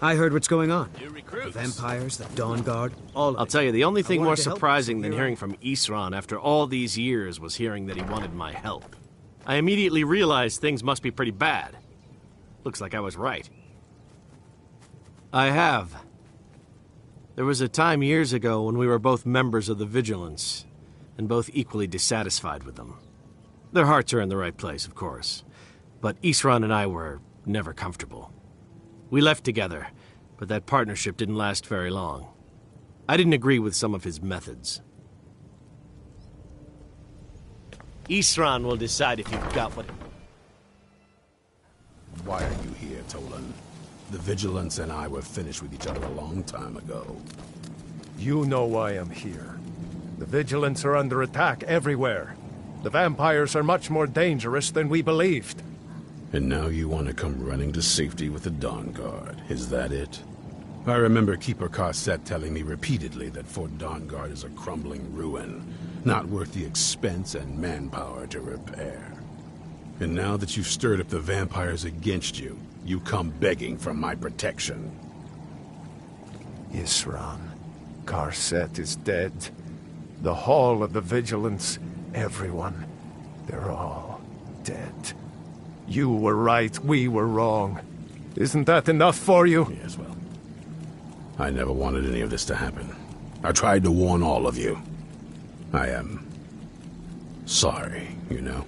I heard what's going on. New recruits. The vampires, the Dawn Guard, all of I'll it. tell you, the only thing wanted more to help surprising than you. hearing from Isran after all these years was hearing that he wanted my help. I immediately realized things must be pretty bad. Looks like I was right. I have. There was a time years ago when we were both members of the Vigilance, and both equally dissatisfied with them. Their hearts are in the right place, of course, but Isran and I were never comfortable. We left together, but that partnership didn't last very long. I didn't agree with some of his methods. Isran will decide if you've got what... Why are you here, Tolan? The Vigilance and I were finished with each other a long time ago. You know why I'm here. The Vigilance are under attack everywhere. The vampires are much more dangerous than we believed. And now you want to come running to safety with the Dawn Guard. Is that it? I remember Keeper Carset telling me repeatedly that Fort Dawn Guard is a crumbling ruin, not worth the expense and manpower to repair. And now that you've stirred up the vampires against you, you come begging for my protection. Isran, Carset is dead. The Hall of the Vigilance, everyone, they're all dead. You were right, we were wrong. Isn't that enough for you? Yes, well, I never wanted any of this to happen. I tried to warn all of you. I am sorry, you know.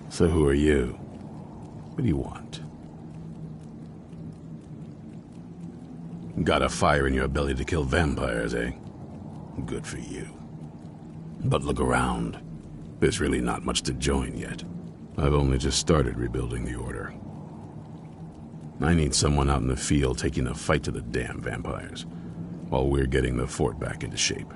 So who are you? What do you want? Got a fire in your belly to kill vampires, eh? Good for you. But look around. There's really not much to join yet. I've only just started rebuilding the Order. I need someone out in the field taking the fight to the damn vampires, while we're getting the fort back into shape.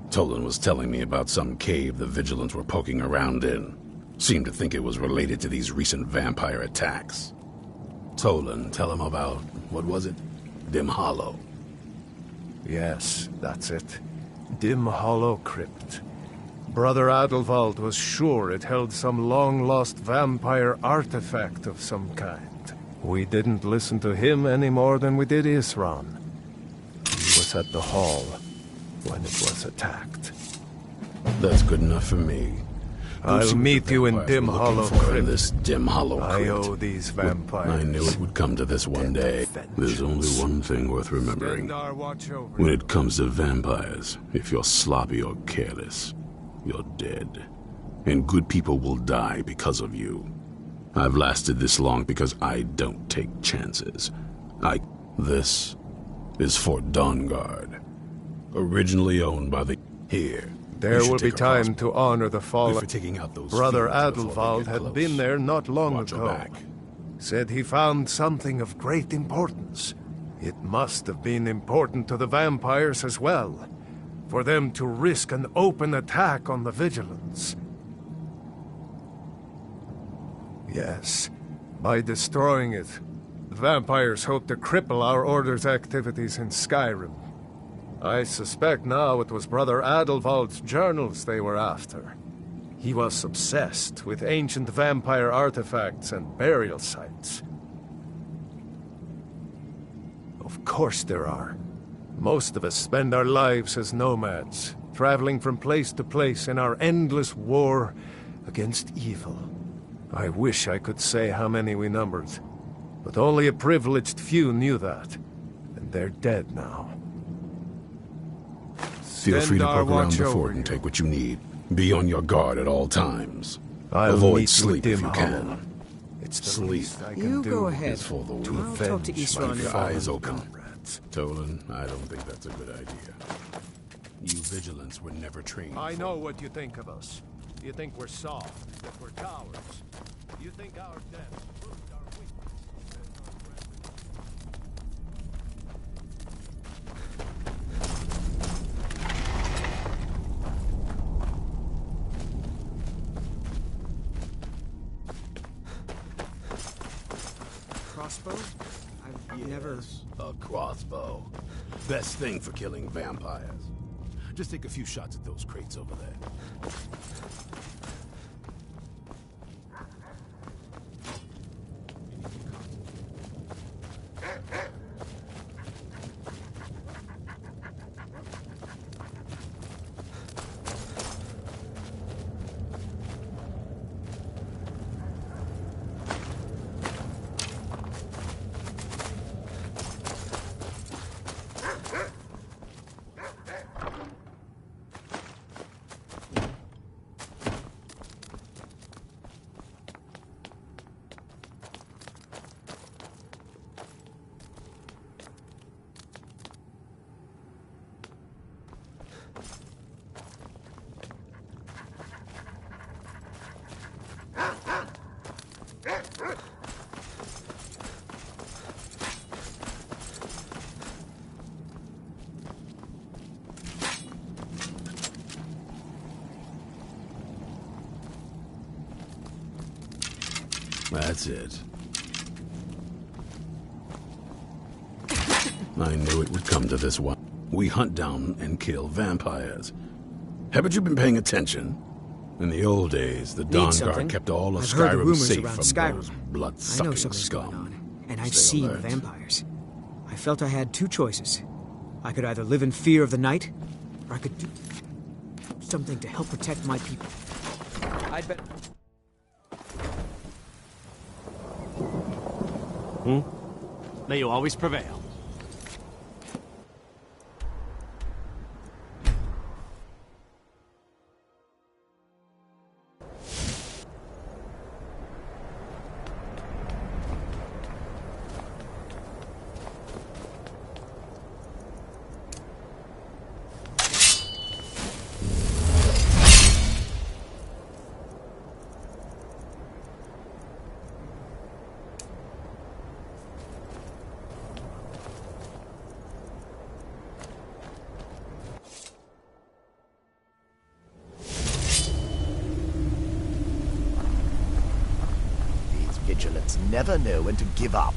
Tolan was telling me about some cave the Vigilants were poking around in. Seemed to think it was related to these recent vampire attacks. Tolan, tell him about, what was it? Dim Hollow. Yes, that's it. Dim Hollow Crypt. Brother Adelwald was sure it held some long-lost vampire artifact of some kind. We didn't listen to him any more than we did Isran. He was at the hall when it was attacked. That's good enough for me. I'll meet you in Dim Hollow Crypt. This Dim Hollow Crypt. I owe these vampires. I knew it would come to this one day. There's only one thing worth remembering. When it comes to vampires, if you're sloppy or careless, you're dead. And good people will die because of you. I've lasted this long because I don't take chances. This is Fort Dawn Guard. Originally owned by the... Here. There will be time to honor the fallen. Brother Adelwald had been there not long ago. Said he found something of great importance. It must have been important to the vampires as well, for them to risk an open attack on the Vigilance. Yes, by destroying it, the vampires hope to cripple our Order's activities in Skyrim. I suspect now it was Brother Adelwald's journals they were after. He was obsessed with ancient vampire artifacts and burial sites. Of course there are. Most of us spend our lives as nomads, traveling from place to place in our endless war against evil. I wish I could say how many we numbered, but only a privileged few knew that, and they're dead now. Feel free to poke around the fort and take what you need. Be on your guard at all times. I'll Avoid sleep if you Hollow. can. It's the Sleep least I can You do go ahead. is for the to weak. I'll talk to avenge Isran my and Your fallen eyes open. comrades. Tolan, I don't think that's a good idea. You Vigilants were never trained. I know what you think of us. You think we're soft, that we're cowards. You think our deaths proved our Crossbow? I've never... A crossbow. Best thing for killing vampires. Just take a few shots at those crates over there. That's it. I knew it would come to this one. We hunt down and kill vampires. Haven't you been paying attention? In the old days, the Dawn something? Guard kept all of I've heard the Skyrim rumors safe around from Skyrim. those I know blood-sucking something's going scum. on, and I've Stay seen alert. vampires. I felt I had two choices. I could either live in fear of the night, or I could do something to help protect my people. I'd bet. May you always prevail. Vigilants never know when to give up.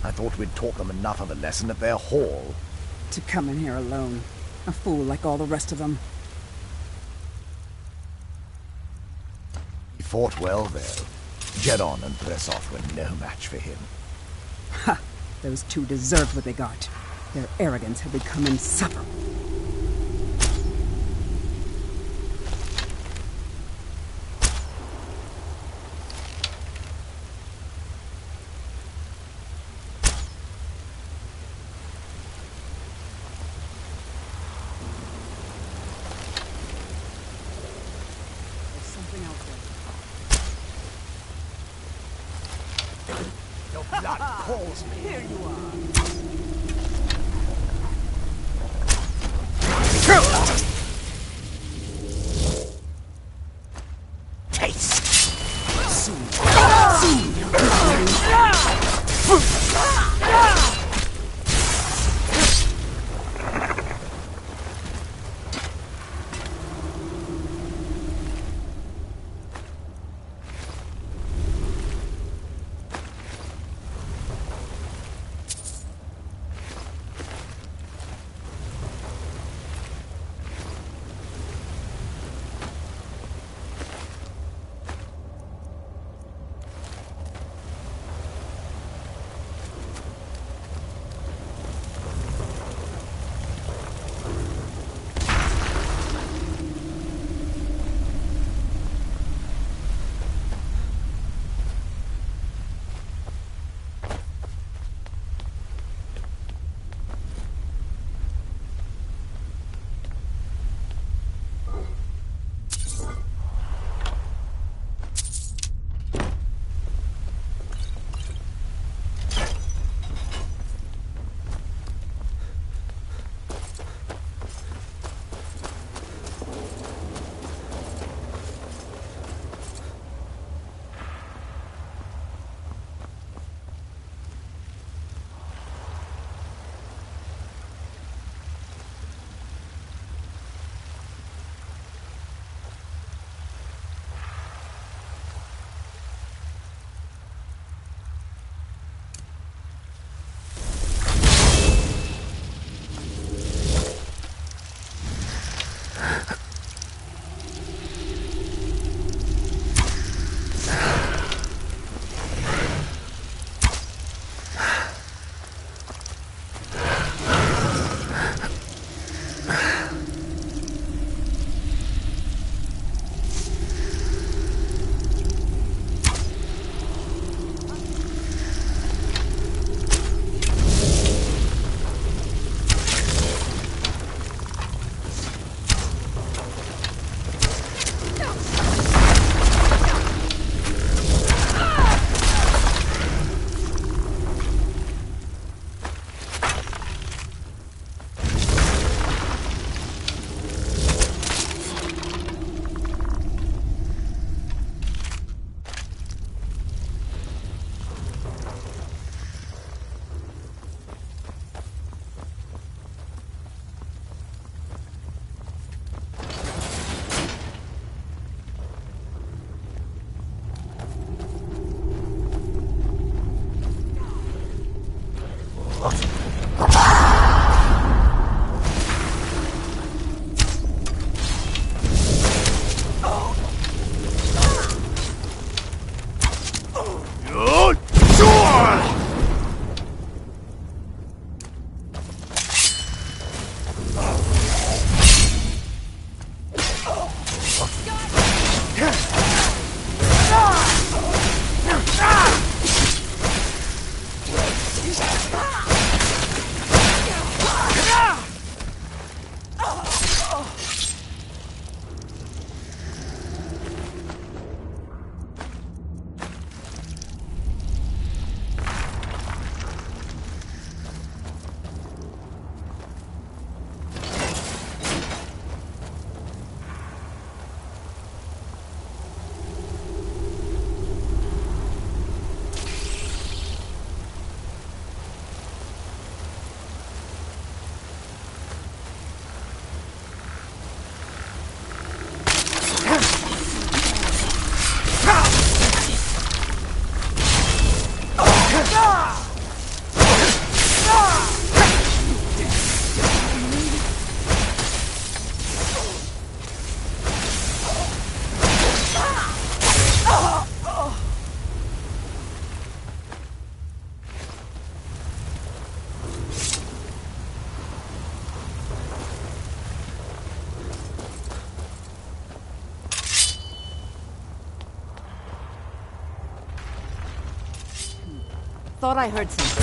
I thought we'd taught them enough of a lesson at their hall. To come in here alone. A fool like all the rest of them. He fought well, though. Get on and press off were no match for him. Ha! Those two deserved what they got. Their arrogance had become insufferable. There's something out there. Your blood calls me. Here you are. Taste! thought I heard something.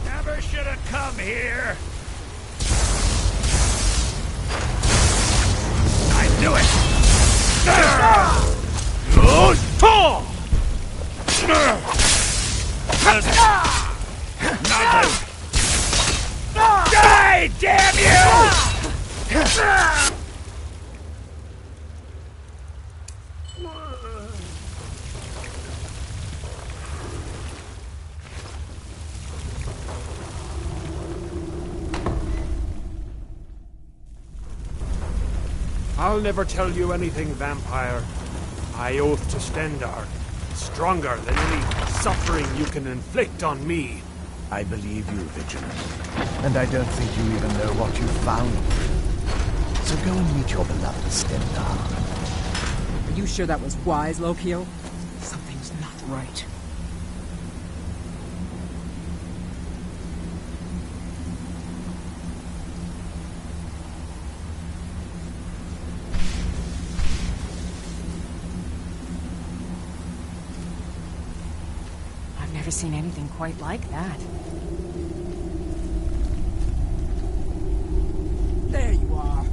Never should have come here. I knew it. Nothing. Die, damn you! I'll never tell you anything, vampire. I oath to Stendar, stronger than any suffering you can inflict on me. I believe you, Vigilant. And I don't think you even know what you found. So go and meet your beloved Stendar. Are you sure that was wise, Lokio? Something's not right. I've never seen anything quite like that. There you are.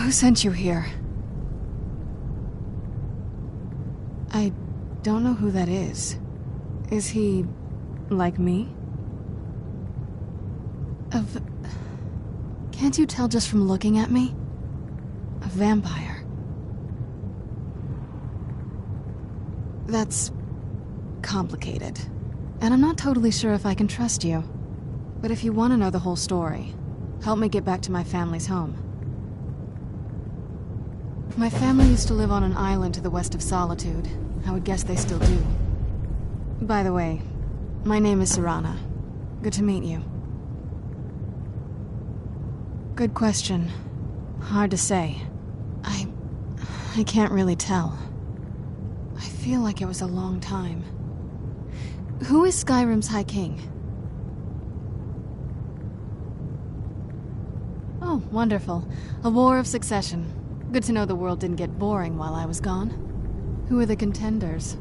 Who sent you here? I don't know who that is. Is he like me? Can't you tell just from looking at me? A vampire. That's complicated. And I'm not totally sure if I can trust you. But if you want to know the whole story, help me get back to my family's home. My family used to live on an island to the west of Solitude. I would guess they still do. By the way, my name is Serana. Good to meet you. Good question. Hard to say. I can't really tell. I feel like it was a long time. Who is Skyrim's High King? Oh, wonderful. A war of succession. Good to know the world didn't get boring while I was gone. Who are the contenders?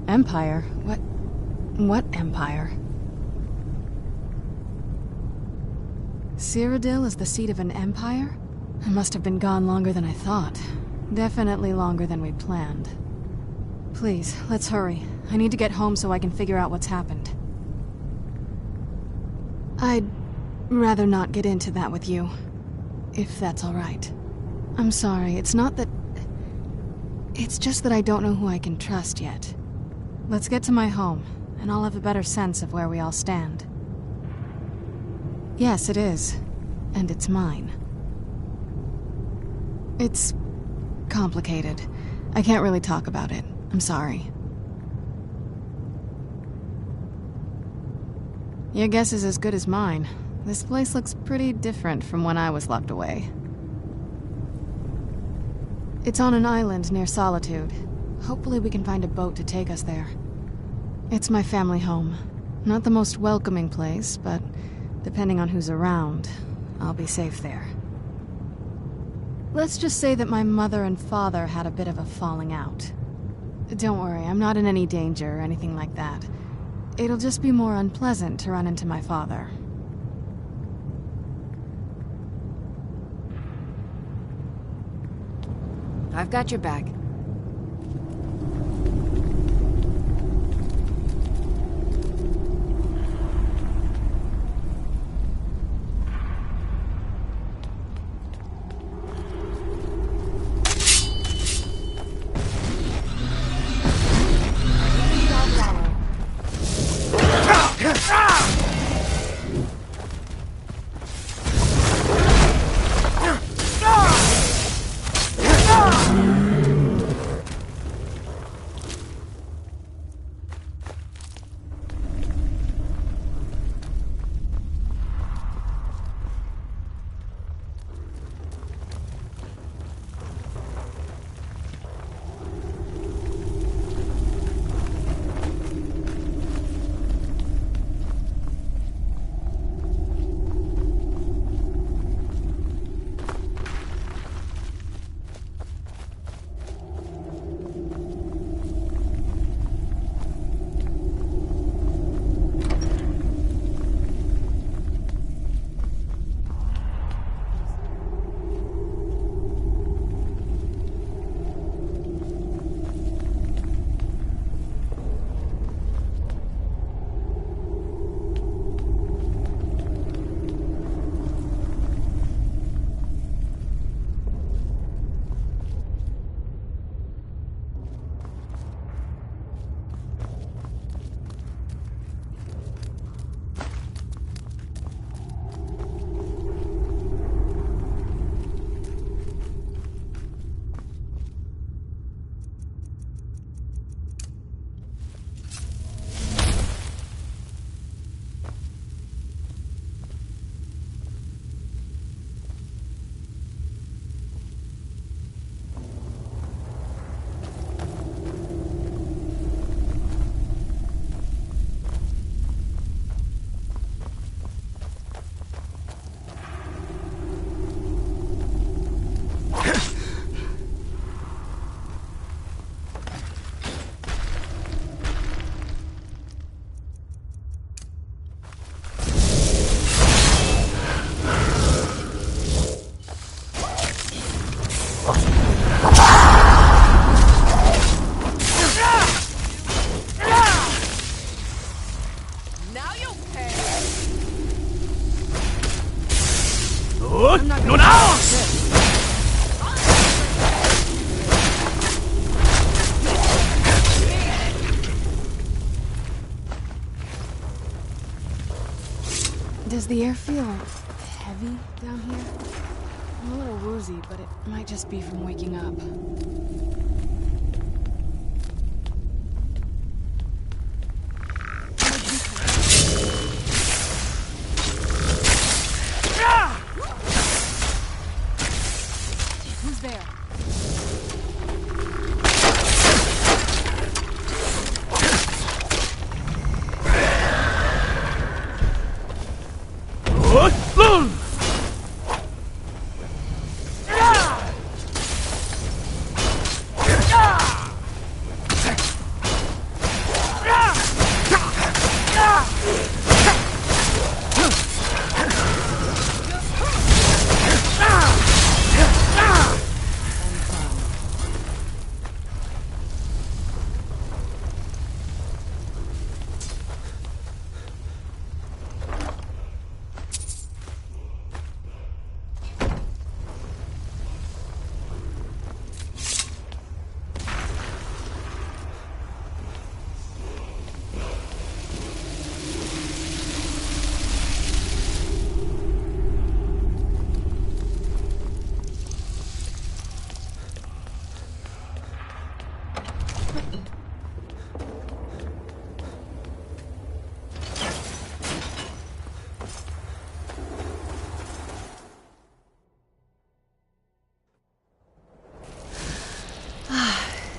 Empire? What empire? Cyrodiil is the seat of an empire? I must have been gone longer than I thought. Definitely longer than we planned. Please, let's hurry. I need to get home so I can figure out what's happened. I'd rather not get into that with you, if that's all right. I'm sorry, it's not that... It's just that I don't know who I can trust yet. Let's get to my home, and I'll have a better sense of where we all stand. Yes, it is. And it's mine. It's complicated. I can't really talk about it. I'm sorry. Your guess is as good as mine. This place looks pretty different from when I was locked away. It's on an island near Solitude. Hopefully we can find a boat to take us there. It's my family home. Not the most welcoming place, but depending on who's around, I'll be safe there. Let's just say that my mother and father had a bit of a falling out. Don't worry, I'm not in any danger or anything like that. It'll just be more unpleasant to run into my father. I've got your back. I'm not gonna this. Does the air feel heavy down here? I'm a little woozy, but it might just be from waking up. Who's there?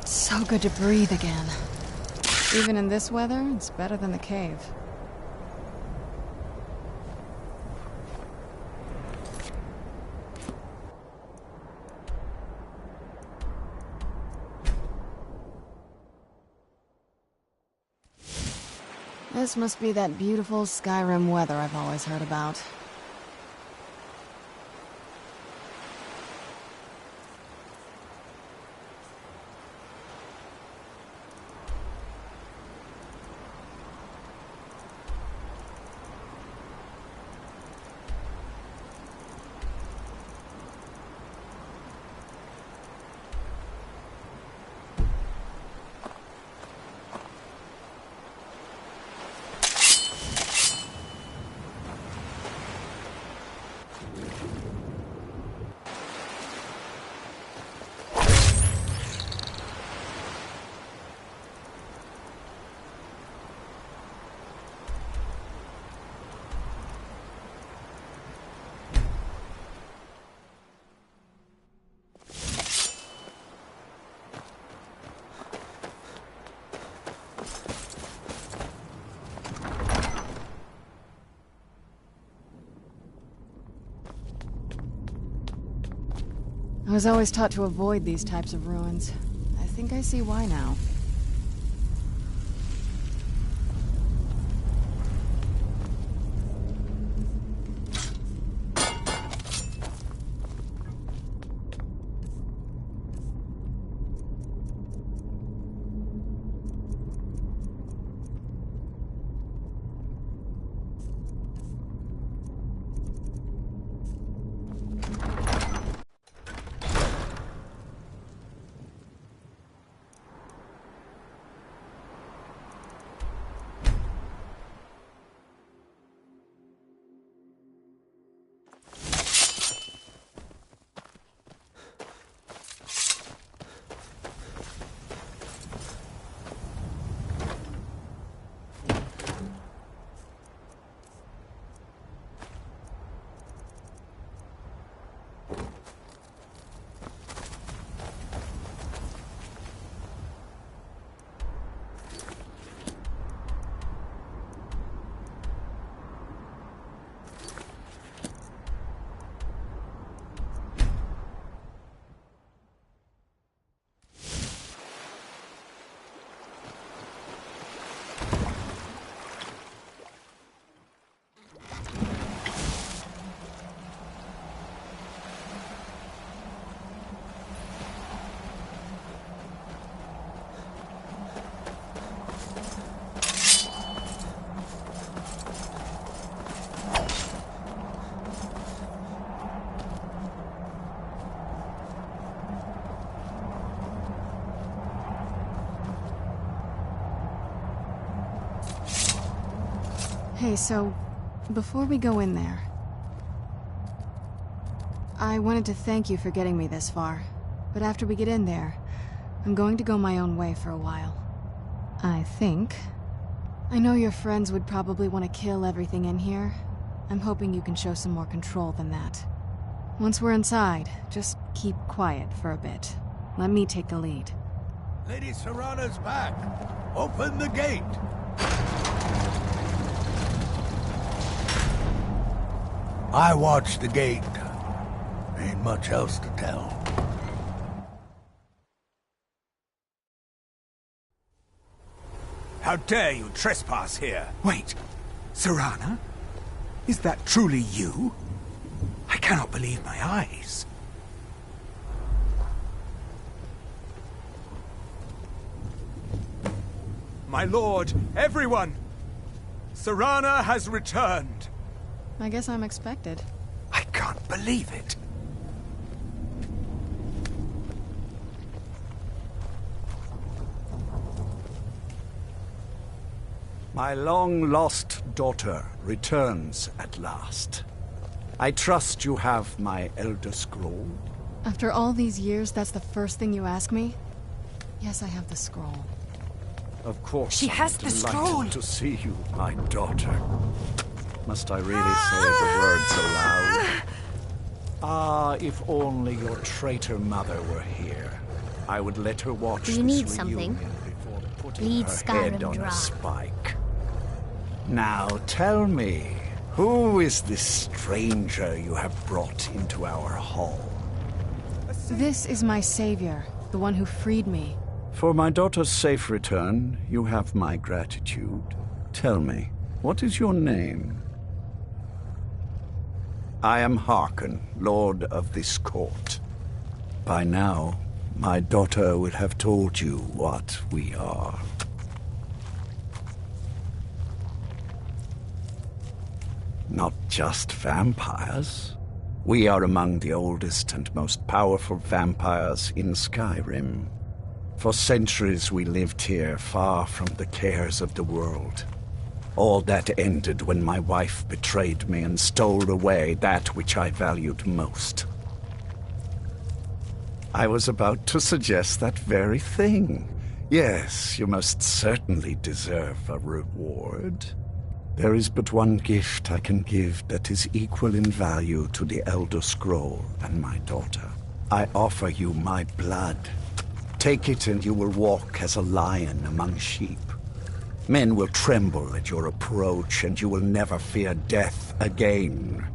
So good to breathe again. Even in this weather, it's better than the cave. This must be that beautiful Skyrim weather I've always heard about. I was always taught to avoid these types of ruins. I think I see why now. Hey, so, before we go in there, I wanted to thank you for getting me this far. But after we get in there, I'm going to go my own way for a while. I think. I know your friends would probably want to kill everything in here. I'm hoping you can show some more control than that. Once we're inside, just keep quiet for a bit. Let me take the lead. Lady Serana's back. Open the gate. I watched the gate. Ain't much else to tell. How dare you trespass here? Wait, Serana? Is that truly you? I cannot believe my eyes. My lord, everyone! Serana has returned. I guess I'm expected. I can't believe it. My long-lost daughter returns at last. I trust you have my Elder Scroll. After all these years, that's the first thing you ask me? Yes, I have the scroll. Of course, She has the scroll. to see you, my daughter. Must I really say the words aloud? Ah, if only your traitor mother were here. I would let her watch Do you this need something? reunion before putting Bleed her Skyrim head on dry. a spike. Now tell me, who is this stranger you have brought into our hall? This is my savior, the one who freed me. For my daughter's safe return, you have my gratitude. Tell me, what is your name? I am Harkon, lord of this court. By now, my daughter will have told you what we are. Not just vampires. We are among the oldest and most powerful vampires in Skyrim. For centuries we lived here, far from the cares of the world. All that ended when my wife betrayed me and stole away that which I valued most. I was about to suggest that very thing. Yes, you most certainly deserve a reward. There is but one gift I can give that is equal in value to the Elder Scroll and my daughter. I offer you my blood. Take it and you will walk as a lion among sheep. Men will tremble at your approach and you will never fear death again.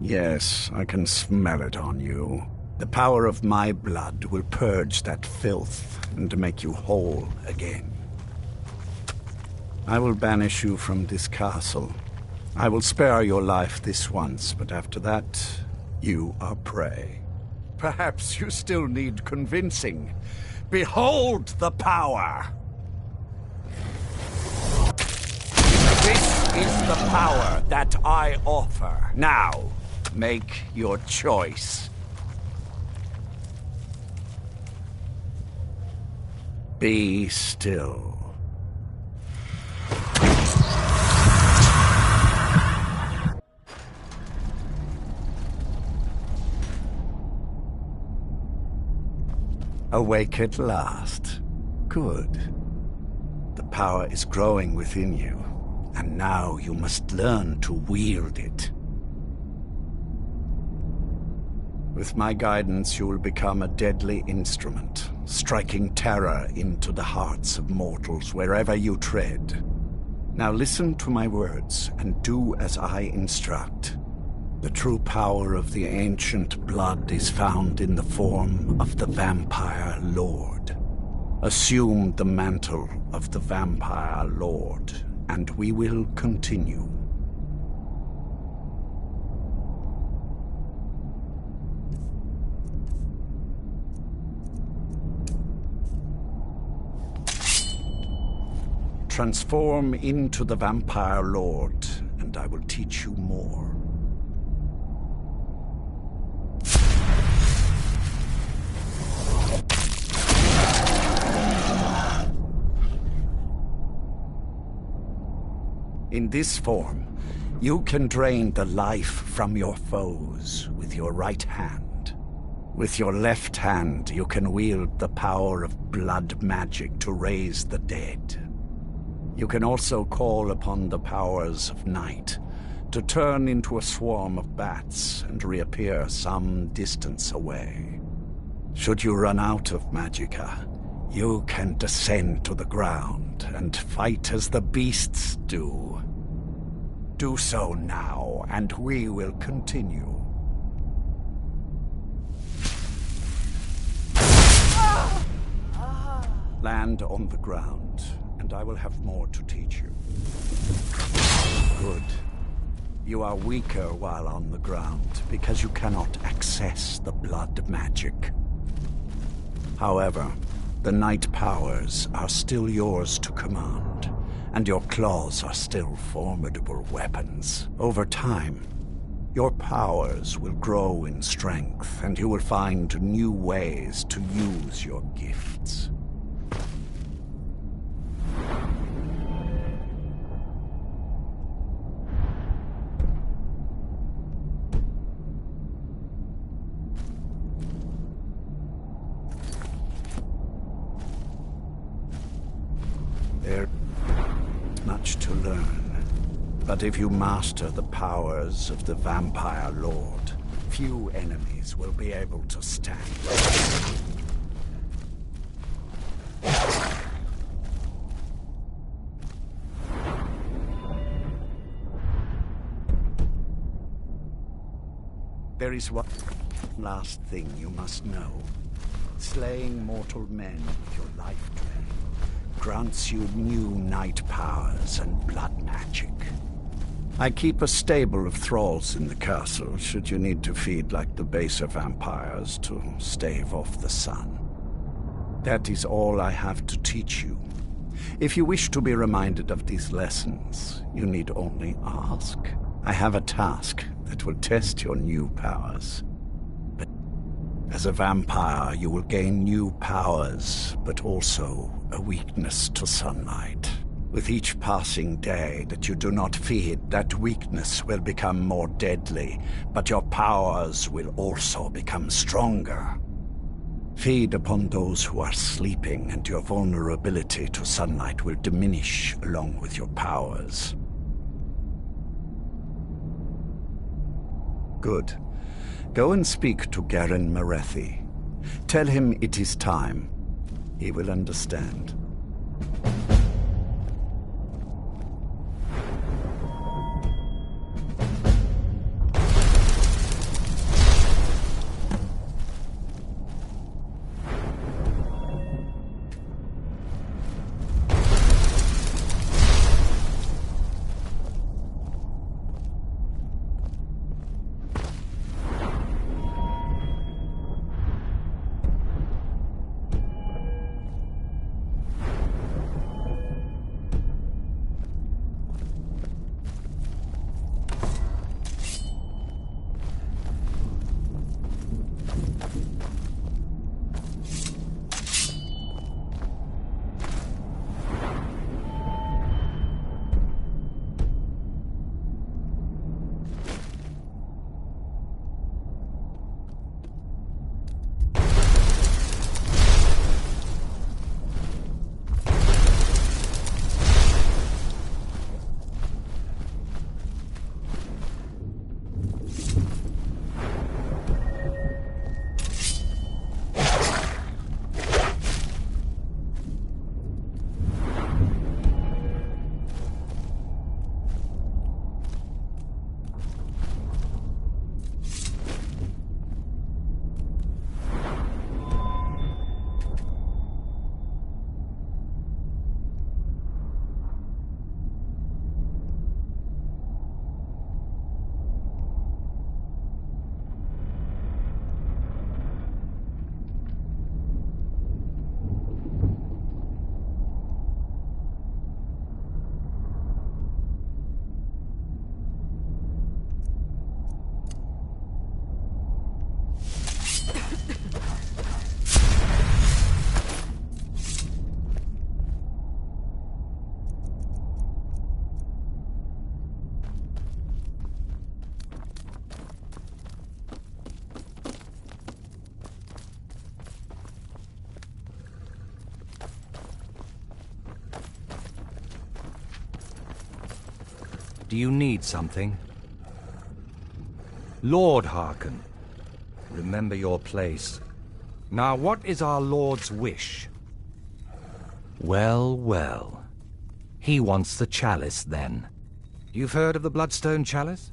Yes, I can smell it on you. The power of my blood will purge that filth and make you whole again. I will banish you from this castle. I will spare your life this once, but after that, you are prey. Perhaps you still need convincing. Behold the power! This is the power that I offer. Now, make your choice. Be still. Awake at last. Good. The power is growing within you, and now you must learn to wield it. With my guidance, you will become a deadly instrument, striking terror into the hearts of mortals wherever you tread. Now listen to my words, and do as I instruct. The true power of the ancient blood is found in the form of the Vampire Lord. Assume the mantle of the Vampire Lord, and we will continue. Transform into the Vampire Lord, and I will teach you more. In this form, you can drain the life from your foes with your right hand. With your left hand, you can wield the power of blood magic to raise the dead. You can also call upon the powers of night to turn into a swarm of bats and reappear some distance away. Should you run out of magicka, you can descend to the ground and fight as the beasts do. Do so now, and we will continue. Land on the ground, and I will have more to teach you. Good. You are weaker while on the ground, because you cannot access the blood magic. However, the night powers are still yours to command, and your claws are still formidable weapons. Over time, your powers will grow in strength, and you will find new ways to use your gifts. There's much to learn, but if you master the powers of the Vampire Lord, few enemies will be able to stand. There is one last thing you must know. Slaying mortal men with your life drain grants you new night powers and blood magic. I keep a stable of thralls in the castle, should you need to feed like the baser vampires to stave off the sun. That is all I have to teach you. If you wish to be reminded of these lessons, you need only ask. I have a task that will test your new powers. But as a vampire, you will gain new powers, but also a weakness to sunlight. With each passing day that you do not feed, that weakness will become more deadly, but your powers will also become stronger. Feed upon those who are sleeping, and your vulnerability to sunlight will diminish along with your powers. Good. Go and speak to Garen Marethi. Tell him it is time. He will understand. Do you need something? Lord Hearken, remember your place. Now, what is our Lord's wish? Well, well. He wants the chalice, then. You've heard of the Bloodstone Chalice?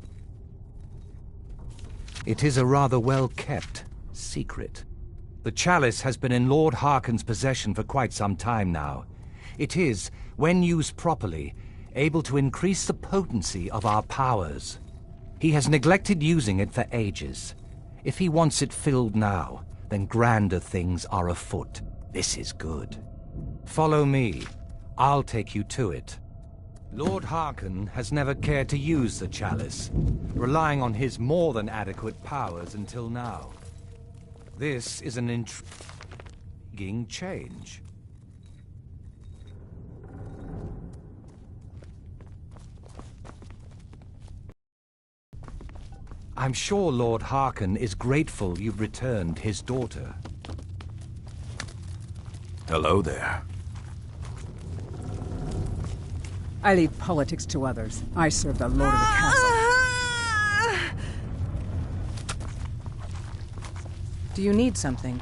It is a rather well-kept secret. The chalice has been in Lord Hearken's possession for quite some time now. It is, when used properly, able to increase the potency of our powers. He has neglected using it for ages. If he wants it filled now, then grander things are afoot. This is good. Follow me. I'll take you to it. Lord Hearken has never cared to use the chalice, relying on his more than adequate powers until now. This is an intriguing change. I'm sure Lord Hearken is grateful you've returned his daughter. Hello there. I leave politics to others. I serve the Lord of the Castle. Do you need something?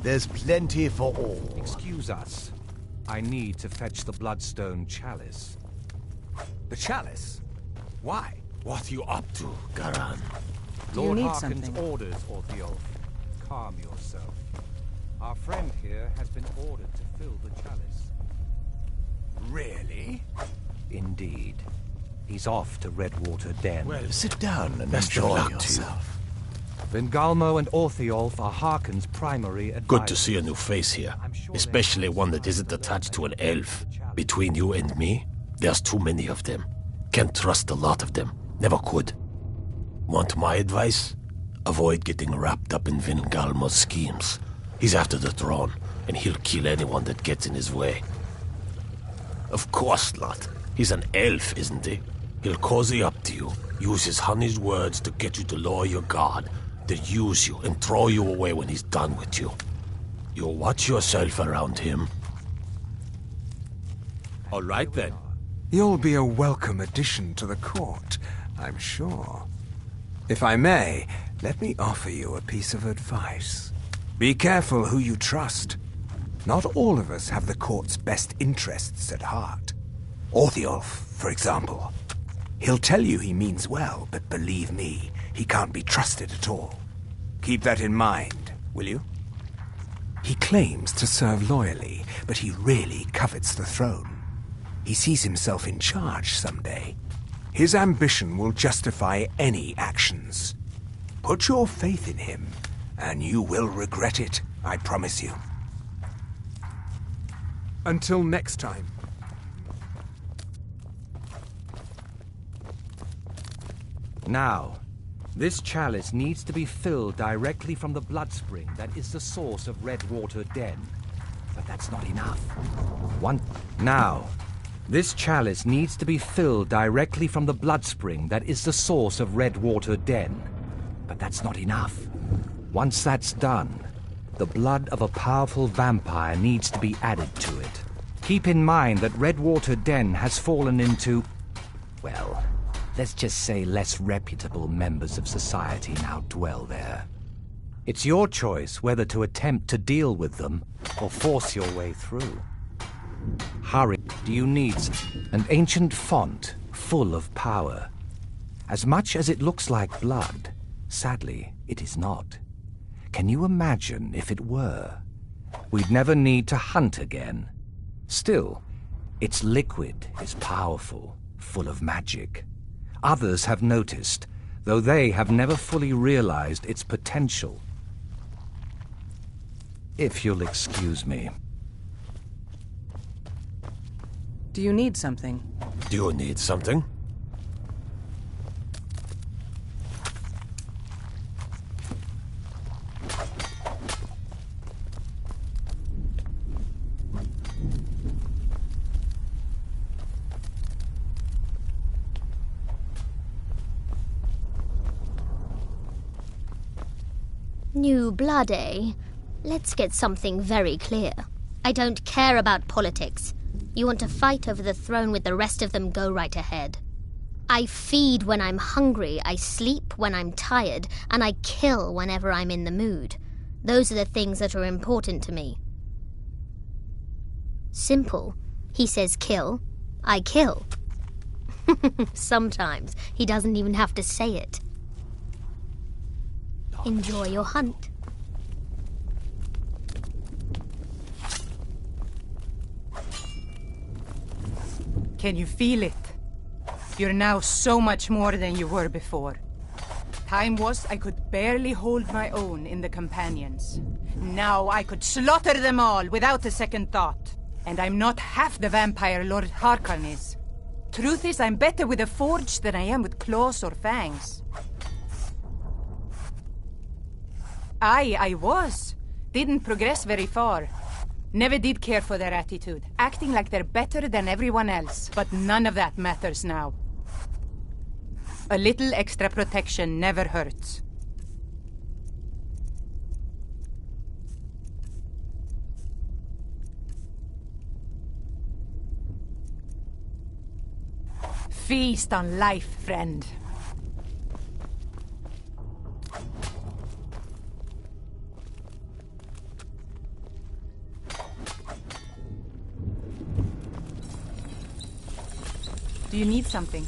There's plenty for all. Excuse us. I need to fetch the Bloodstone Chalice. The chalice? Why? What are you up to, Garan? Do you Lord need Hearken's something? orders, Orthiolf. Calm yourself. Our friend here has been ordered to fill the chalice. Really? Indeed. He's off to Redwater Den. Well, sit down and enjoy yourself. Vengalmo and Orthiolf are Hearken's primary advisors. Good to see a new face here, especially one that isn't attached to an elf. Between you and me, there's too many of them. Can't trust a lot of them. Never could. Want my advice? Avoid getting wrapped up in Vengalmo's schemes. He's after the throne, and he'll kill anyone that gets in his way. Of course not. He's an elf, isn't he? He'll cozy up to you, use his honey's words to get you to lower your guard, then use you and throw you away when he's done with you. You watch yourself around him. All right, then. You'll be a welcome addition to the court, I'm sure. If I may, let me offer you a piece of advice. Be careful who you trust. Not all of us have the court's best interests at heart. Orthiolf, for example. He'll tell you he means well, but believe me, he can't be trusted at all. Keep that in mind, will you? He claims to serve loyally, but he really covets the throne. He sees himself in charge someday. His ambition will justify any actions. Put your faith in him, and you will regret it, I promise you. Until next time. Now, this chalice needs to be filled directly from the blood spring that is the source of Redwater Den. But that's not enough. This chalice needs to be filled directly from the blood spring that is the source of Redwater Den. But that's not enough. Once that's done, the blood of a powerful vampire needs to be added to it. Keep in mind that Redwater Den has fallen into, well, let's just say less reputable members of society now dwell there. It's your choice whether to attempt to deal with them or force your way through. Hurry, do you need an ancient font full of power? As much as it looks like blood, sadly, it is not. Can you imagine if it were? We'd never need to hunt again. Still, its liquid is powerful, full of magic. Others have noticed, though they have never fully realized its potential. If you'll excuse me. Do you need something? Do you need something? New blood, eh? Let's get something very clear. I don't care about politics. You want to fight over the throne with the rest of them? Go right ahead. I feed when I'm hungry, I sleep when I'm tired, and I kill whenever I'm in the mood. Those are the things that are important to me. Simple. He says kill, I kill. Sometimes he doesn't even have to say it. Enjoy your hunt. Can you feel it? You're now so much more than you were before. Time was I could barely hold my own in the companions. Now I could slaughter them all without a second thought. And I'm not half the vampire Lord Harkon is. Truth is, I'm better with a forge than I am with claws or fangs. I was. Didn't progress very far. Never did care for their attitude, acting like they're better than everyone else. But none of that matters now. A little extra protection never hurts. Feast on life, friend. Do you need something?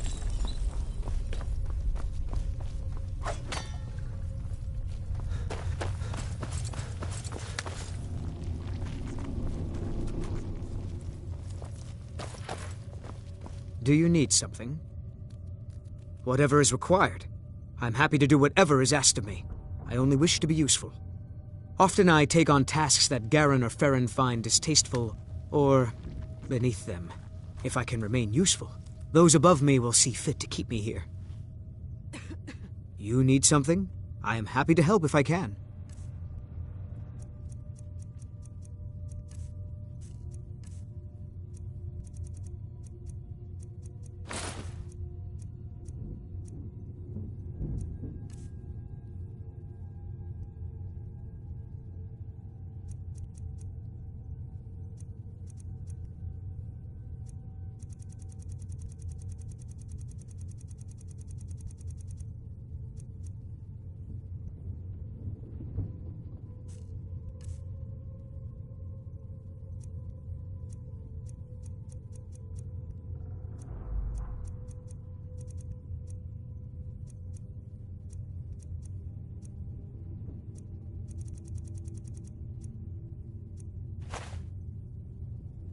Do you need something? Whatever is required. I'm happy to do whatever is asked of me. I only wish to be useful. Often I take on tasks that Garen or Farron find distasteful or beneath them. If I can remain useful, those above me will see fit to keep me here. You need something? I am happy to help if I can.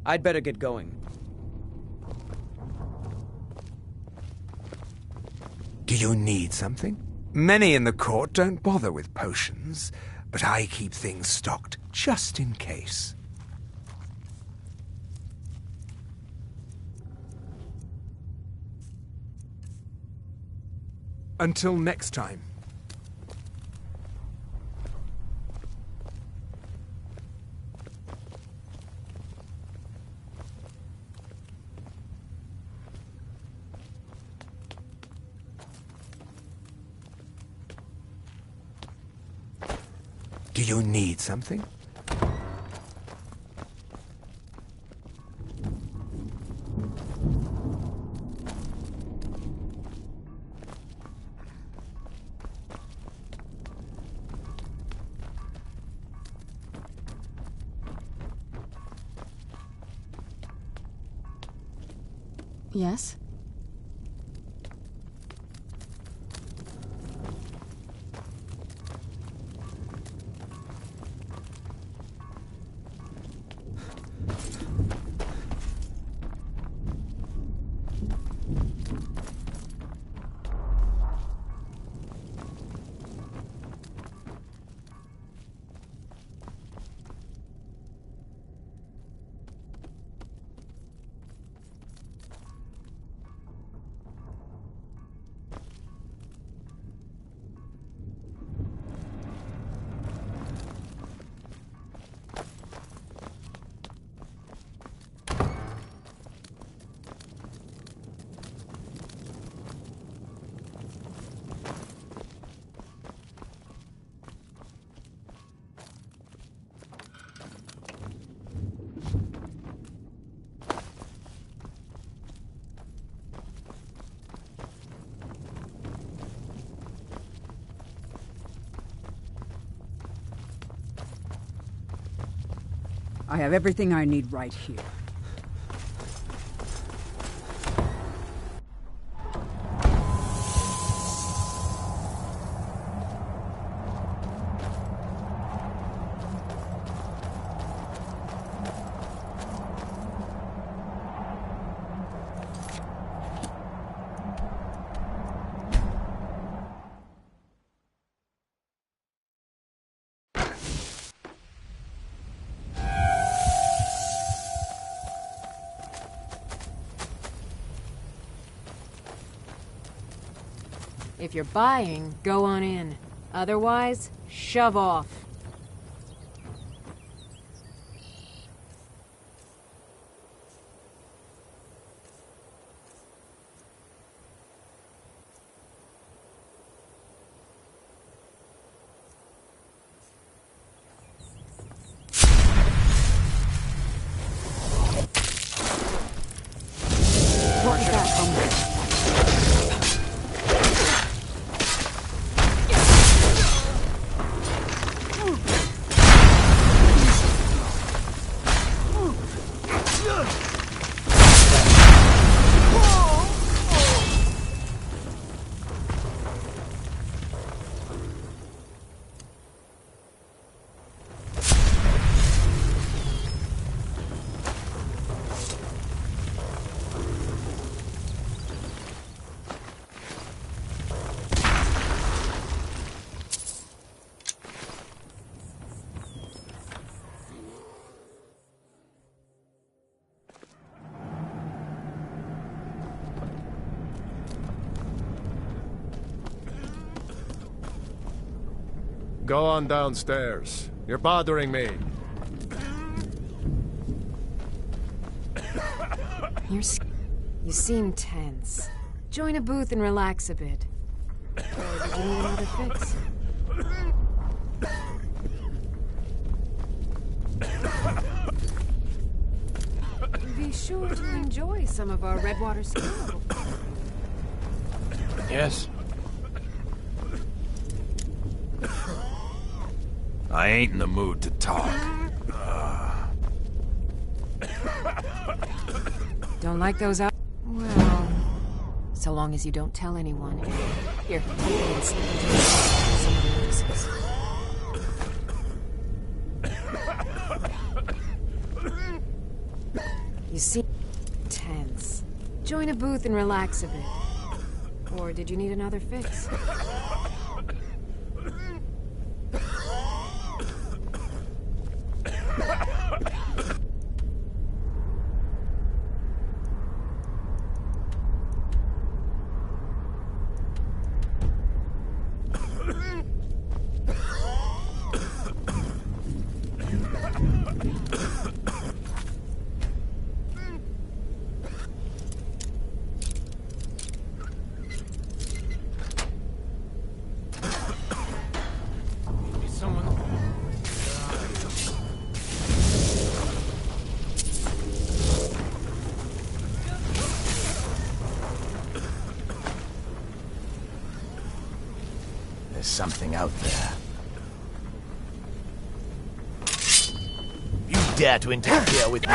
I'd better get going. Do you need something? Many in the court don't bother with potions, but I keep things stocked just in case. Until next time. Do you need something? Yes? I have everything I need right here. If you're buying, go on in. Otherwise, shove off. Go on downstairs. You're bothering me. You seem tense. Join a booth and relax a bit. Or did you need another fix? Be sure to enjoy some of our Redwater skill. Yes? I ain't in the mood to talk. Don't like those out? Well, so long as you don't tell anyone. Here, take these. Someone notices. You seem tense. Join a booth and relax a bit. Or did you need another fix? There's something out there. You dare to interfere with me?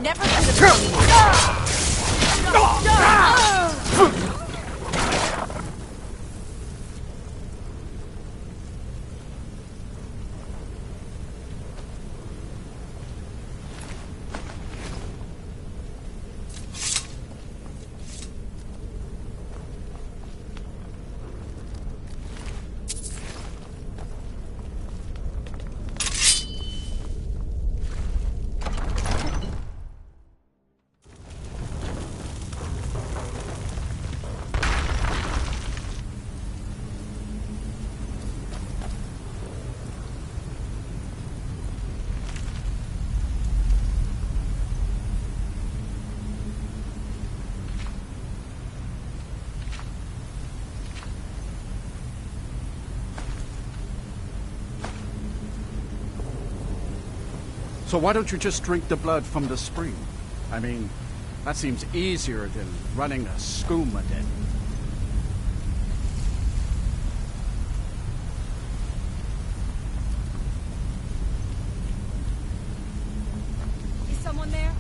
never could have So why don't you just drink the blood from the spring? I mean, that seems easier than running a skooma den. Is someone there?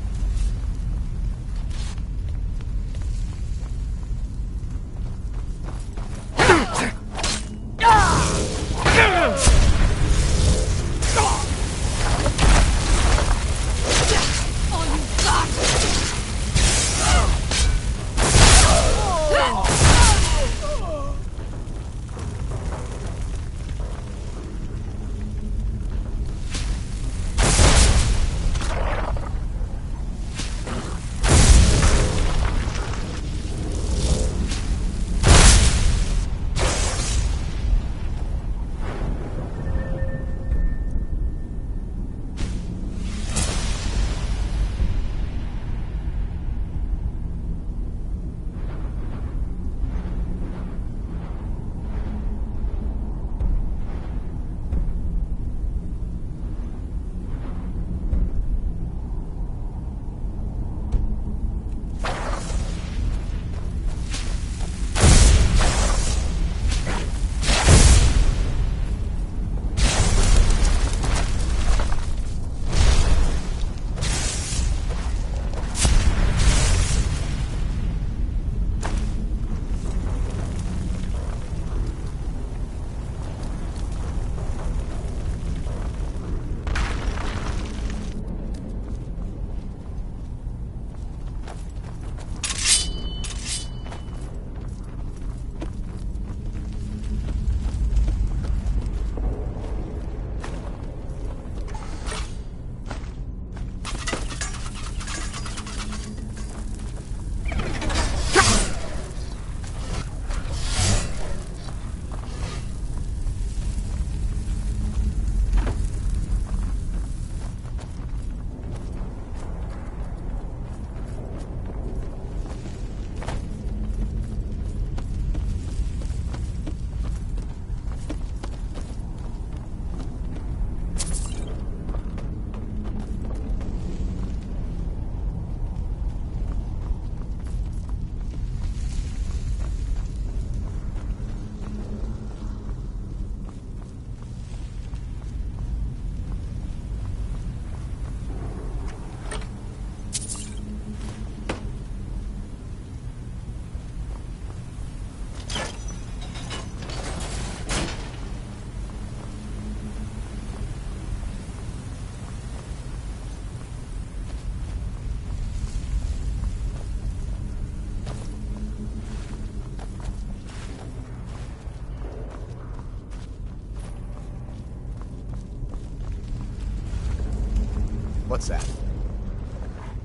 What's that?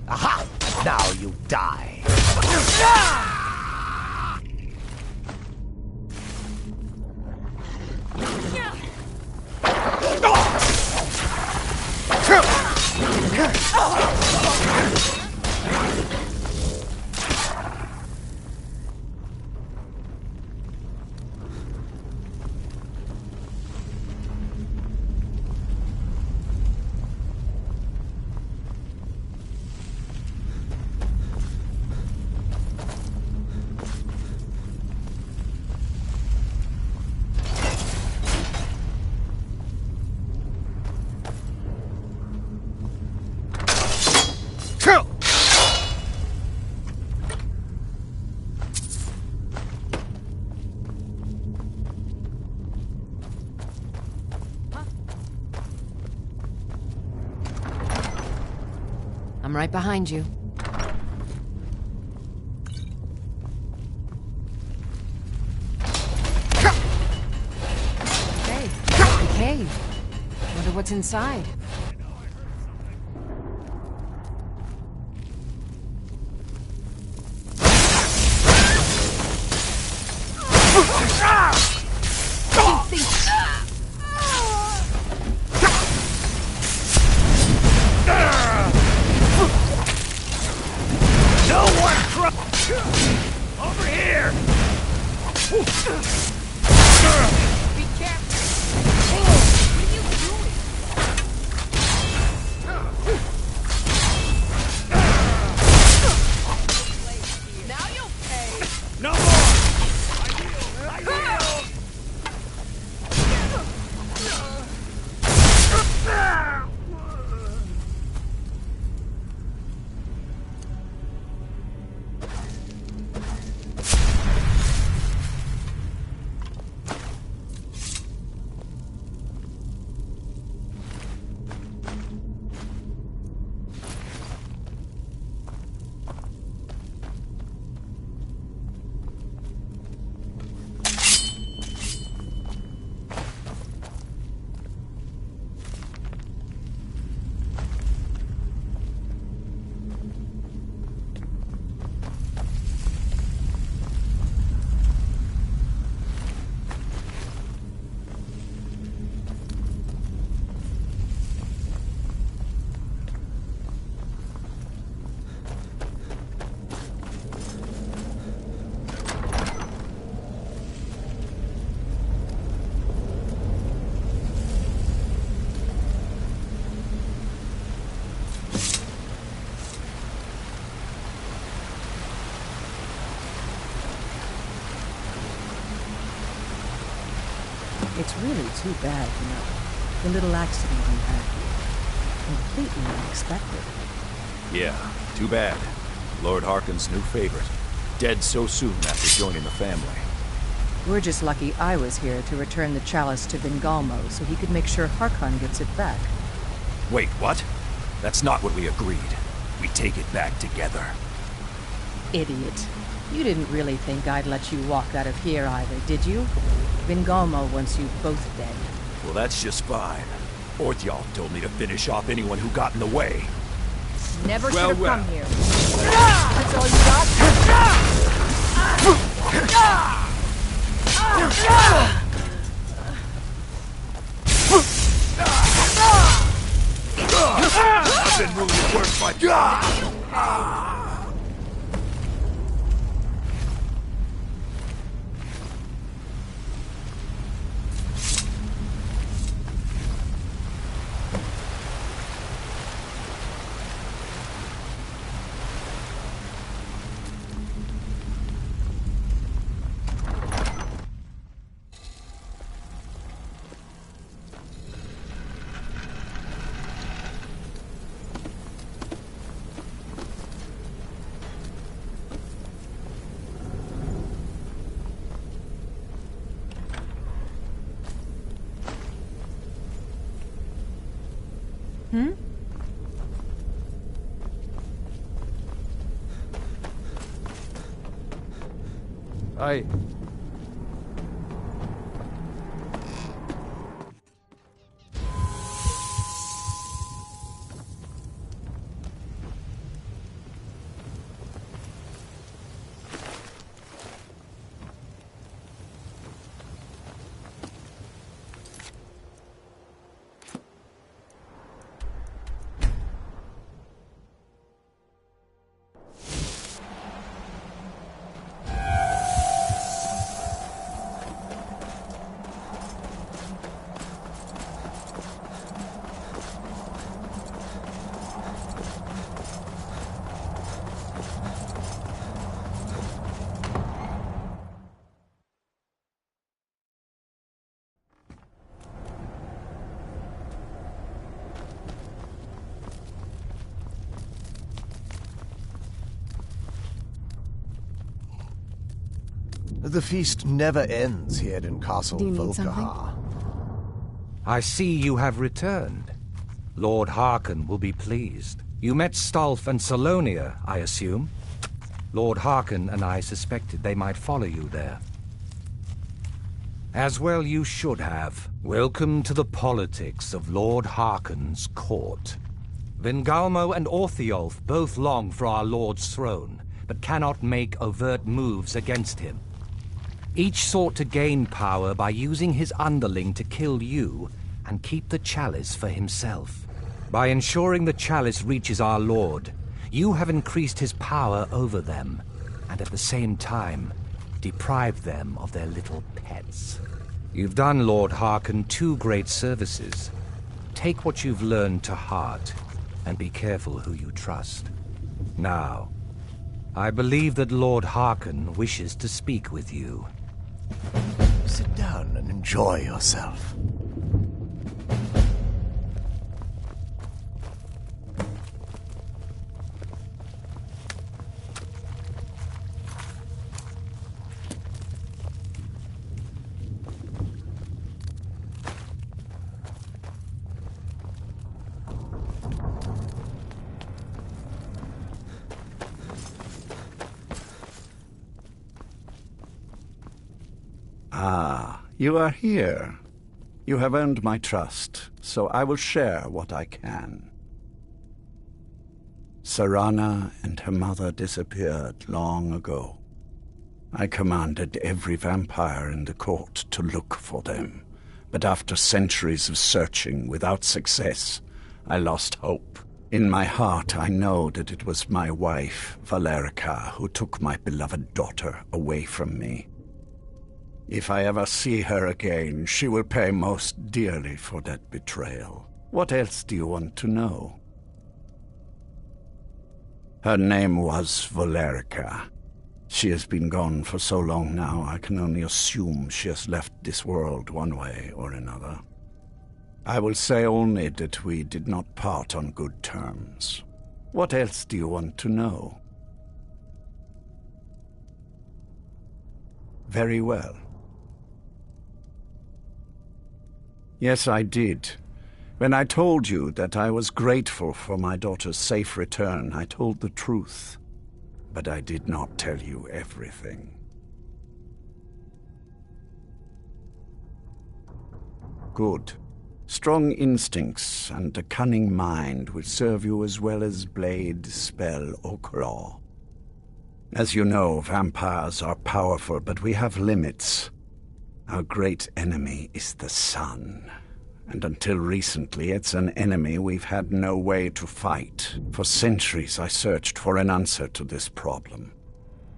Aha! Now you die. Kill! I'm right behind you. Hey, the cave. Wonder what's inside. No one over here! Be careful! What are you doing? Now you'll pay! No more! I heal! It's really too bad, you know. The little accident we had here. Completely unexpected. Yeah, too bad. Lord Harkon's new favorite. Dead so soon after joining the family. We're just lucky I was here to return the chalice to Vingalmo so he could make sure Harkon gets it back. Wait, what? That's not what we agreed. We take it back together. Idiot. You didn't really think I'd let you walk out of here either, did you? Vingalmo wants you both dead. Well, that's just fine. Orthyal told me to finish off anyone who got in the way. Never should Well, have well. come here. That's all you I've been ruled worse by God. Hmm? The feast never ends here in Castle Do you need Volkihar. I see you have returned. Lord Harkon will be pleased. You met Stolf and Salonia, I assume? Lord Harkon and I suspected they might follow you there. As well you should have. Welcome to the politics of Lord Harkon's court. Vingalmo and Orthiolf both long for our Lord's throne, but cannot make overt moves against him. Each sought to gain power by using his underling to kill you and keep the chalice for himself. By ensuring the chalice reaches our Lord, you have increased his power over them, and at the same time, deprived them of their little pets. You've done Lord Harkon 2 great services. Take what you've learned to heart, and be careful who you trust. Now, I believe that Lord Harkon wishes to speak with you. Sit down and enjoy yourself. Ah, you are here. You have earned my trust, so I will share what I can. Serana and her mother disappeared long ago. I commanded every vampire in the court to look for them, but after centuries of searching without success, I lost hope. In my heart, I know that it was my wife, Valerica, who took my beloved daughter away from me. If I ever see her again, she will pay most dearly for that betrayal. What else do you want to know? Her name was Valerica. She has been gone for so long now, I can only assume she has left this world one way or another. I will say only that we did not part on good terms. What else do you want to know? Very well. Yes, I did. When I told you that I was grateful for my daughter's safe return, I told the truth. But I did not tell you everything. Good. Strong instincts and a cunning mind will serve you as well as blade, spell, or claw. As you know, vampires are powerful, but we have limits. Our great enemy is the sun. And until recently, it's an enemy we've had no way to fight. For centuries, I searched for an answer to this problem.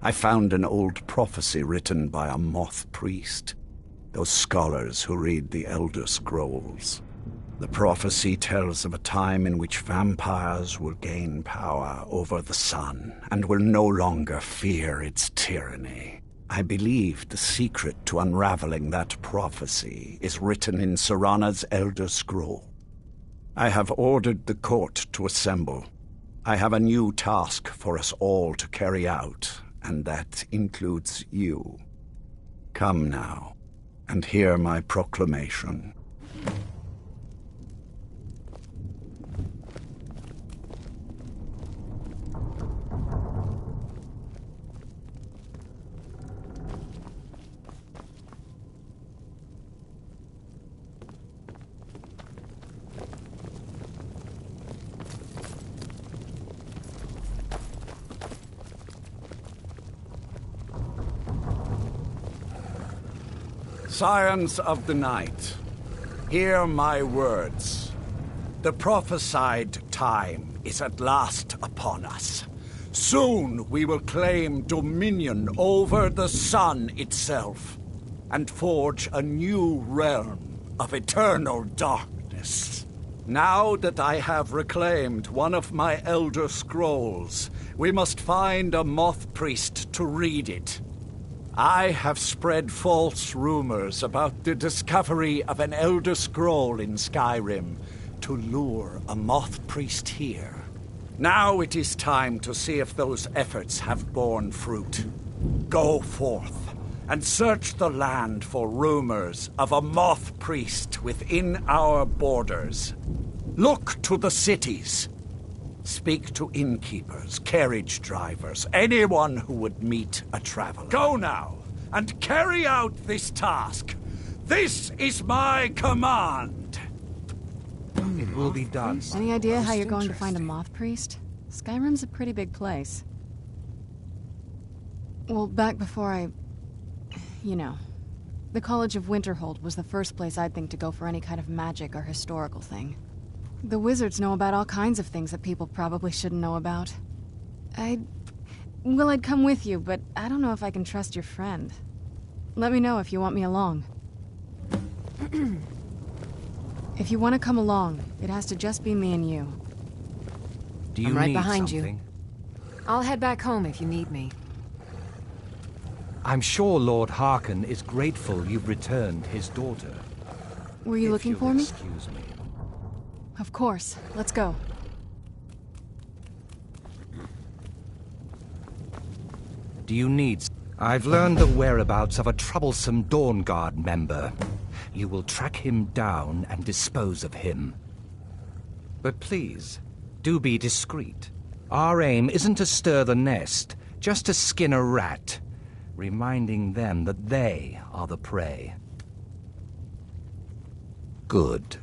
I found an old prophecy written by a moth priest, those scholars who read the Elder Scrolls. The prophecy tells of a time in which vampires will gain power over the sun and will no longer fear its tyranny. I believe the secret to unraveling that prophecy is written in Serana's Elder Scroll. I have ordered the court to assemble. I have a new task for us all to carry out, and that includes you. Come now, and hear my proclamation. Scions of the night, hear my words. The prophesied time is at last upon us. Soon we will claim dominion over the sun itself and forge a new realm of eternal darkness. Now that I have reclaimed one of my Elder Scrolls, we must find a moth priest to read it. I have spread false rumors about the discovery of an Elder Scroll in Skyrim to lure a moth priest here. Now it is time to see if those efforts have borne fruit. Go forth and search the land for rumors of a moth priest within our borders. Look to the cities. Speak to innkeepers, carriage drivers, anyone who would meet a traveler. Go now, and carry out this task. This is my command. It will be done. Any idea how you're going to find a moth priest? Skyrim's a pretty big place. Well, back before you know, the College of Winterhold was the first place I'd think to go for any kind of magic or historical thing. The wizards know about all kinds of things that people probably shouldn't know about. I'd come with you, but I don't know if I can trust your friend. Let me know if you want me along. If you want to come along, it has to just be me and you. Do you I'm right need behind something? you. I'll head back home if you need me. I'm sure Lord Harkon is grateful you've returned his daughter. Were you looking for me? Excuse me. Of course. Let's go. Do you need... I've learned the whereabouts of a troublesome Dawn Guard member. You will track him down and dispose of him. But please, do be discreet. Our aim isn't to stir the nest, just to skin a rat, reminding them that they are the prey. Good.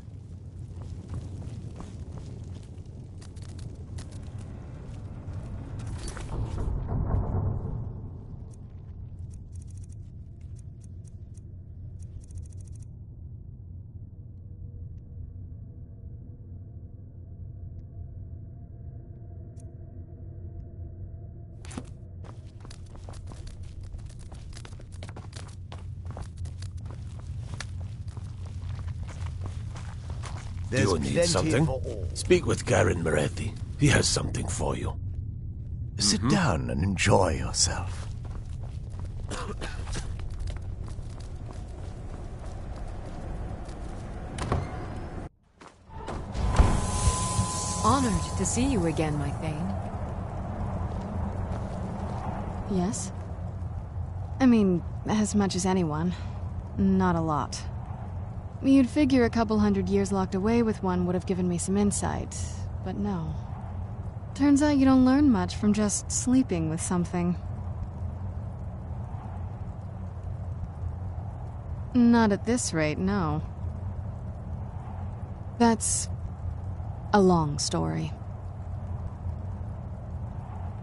Do you need something? Speak with Garen Moretti. He has something for you. Sit down and enjoy yourself. Honored to see you again, my Thane. Yes? I mean, as much as anyone. Not a lot. You'd figure a couple hundred years locked away with one would have given me some insight, but no. Turns out you don't learn much from just sleeping with something. Not at this rate, no. That's a long story.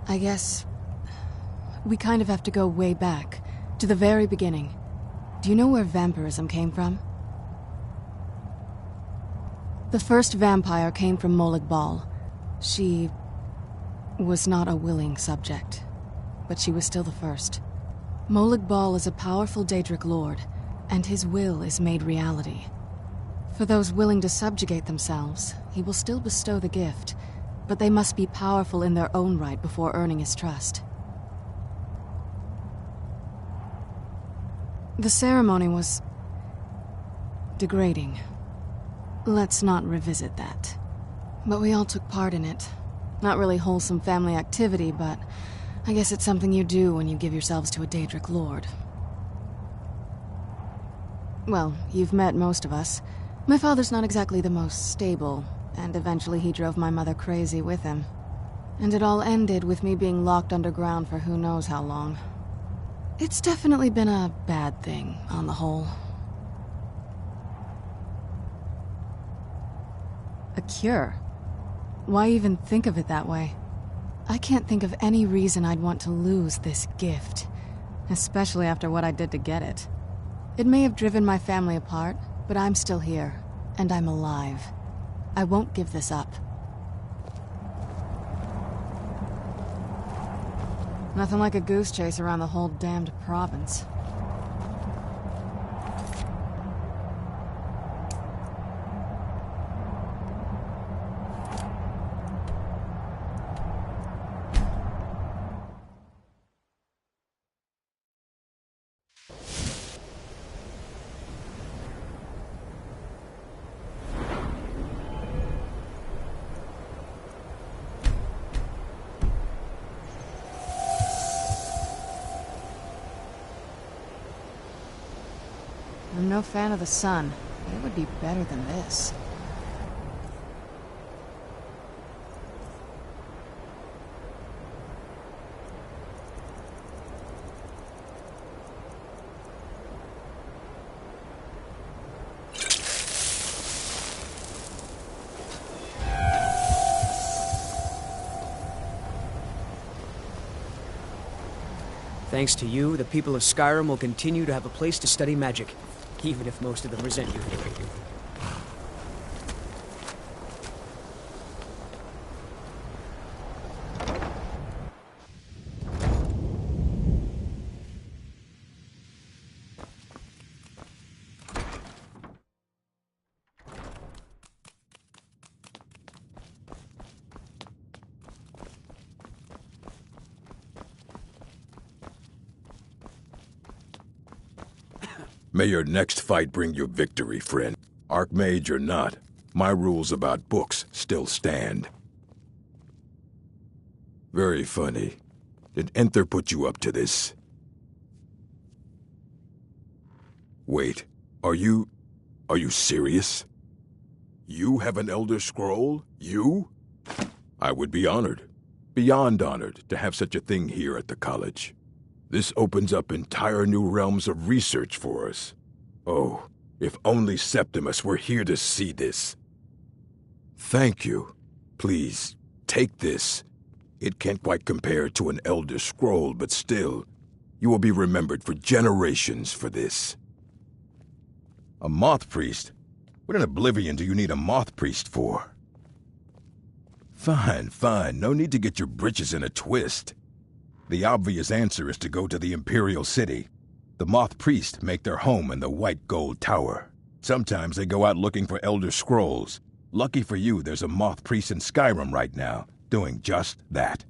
I guess we kind of have to go way back, to the very beginning. Do you know where vampirism came from? The first vampire came from Molag Bal. She was not a willing subject, but she was still the first. Molag Bal is a powerful Daedric lord, and his will is made reality. For those willing to subjugate themselves, he will still bestow the gift, but they must be powerful in their own right before earning his trust. The ceremony was degrading. Let's not revisit that. But we all took part in it. Not really wholesome family activity, but I guess it's something you do when you give yourselves to a Daedric lord. Well, you've met most of us. My father's not exactly the most stable, and eventually he drove my mother crazy with him. And it all ended with me being locked underground for who knows how long. It's definitely been a bad thing, on the whole. A cure? Why even think of it that way? I can't think of any reason I'd want to lose this gift, especially after what I did to get it. It may have driven my family apart, but I'm still here, and I'm alive. I won't give this up. Nothing like a goose chase around the whole damned province. I'm no fan of the sun, but it would be better than this. Thanks to you, the people of Skyrim will continue to have a place to study magic, even if most of them resent you for it. May your next fight bring you victory, friend. Archmage or not, my rules about books still stand. Very funny. Did Enther put you up to this? Wait, are you serious? You have an Elder Scroll? You? I would be honored, beyond honored, to have such a thing here at the college. This opens up entire new realms of research for us. Oh, if only Septimus were here to see this. Thank you. Please, take this. It can't quite compare to an Elder Scroll, but still, you will be remembered for generations for this. A Moth Priest? What in Oblivion do you need a Moth Priest for? Fine, fine. No need to get your britches in a twist. The obvious answer is to go to the Imperial City. The Moth Priest make their home in the White Gold Tower. Sometimes they go out looking for Elder Scrolls. Lucky for you, there's a Moth Priest in Skyrim right now, doing just that.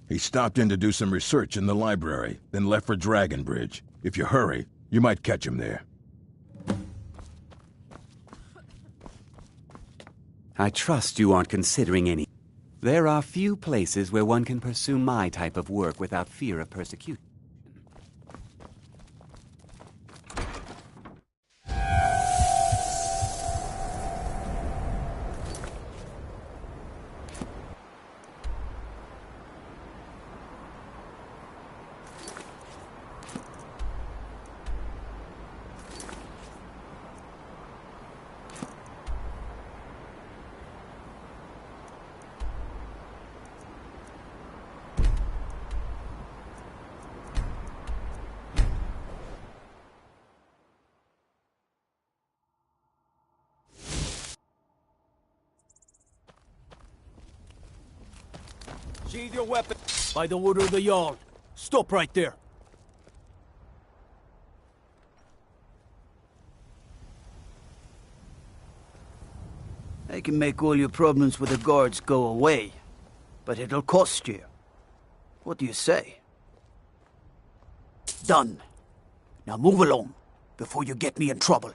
He stopped in to do some research in the library, then left for Dragonbridge. If you hurry, you might catch him there. I trust you aren't considering any. There are few places where one can pursue my type of work without fear of persecution. Sheathe your weapon. By the order of the Jarl. Stop right there. I can make all your problems with the guards go away, but it'll cost you. What do you say? Done. Now move along, before you get me in trouble.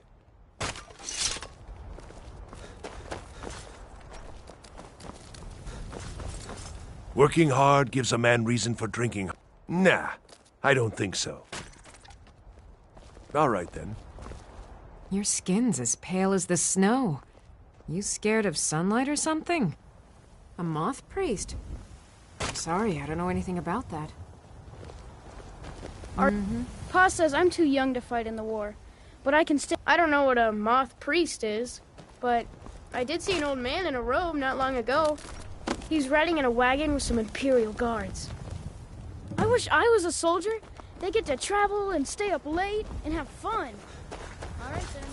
Working hard gives a man reason for drinking. Nah, I don't think so. All right, then. Your skin's as pale as the snow. You scared of sunlight or something? A moth priest? Sorry, I don't know anything about that. Pa says I'm too young to fight in the war, but I can still... I don't know what a moth priest is, but I did see an old man in a robe not long ago. He's riding in a wagon with some Imperial guards. I wish I was a soldier. They get to travel and stay up late and have fun. All right, then.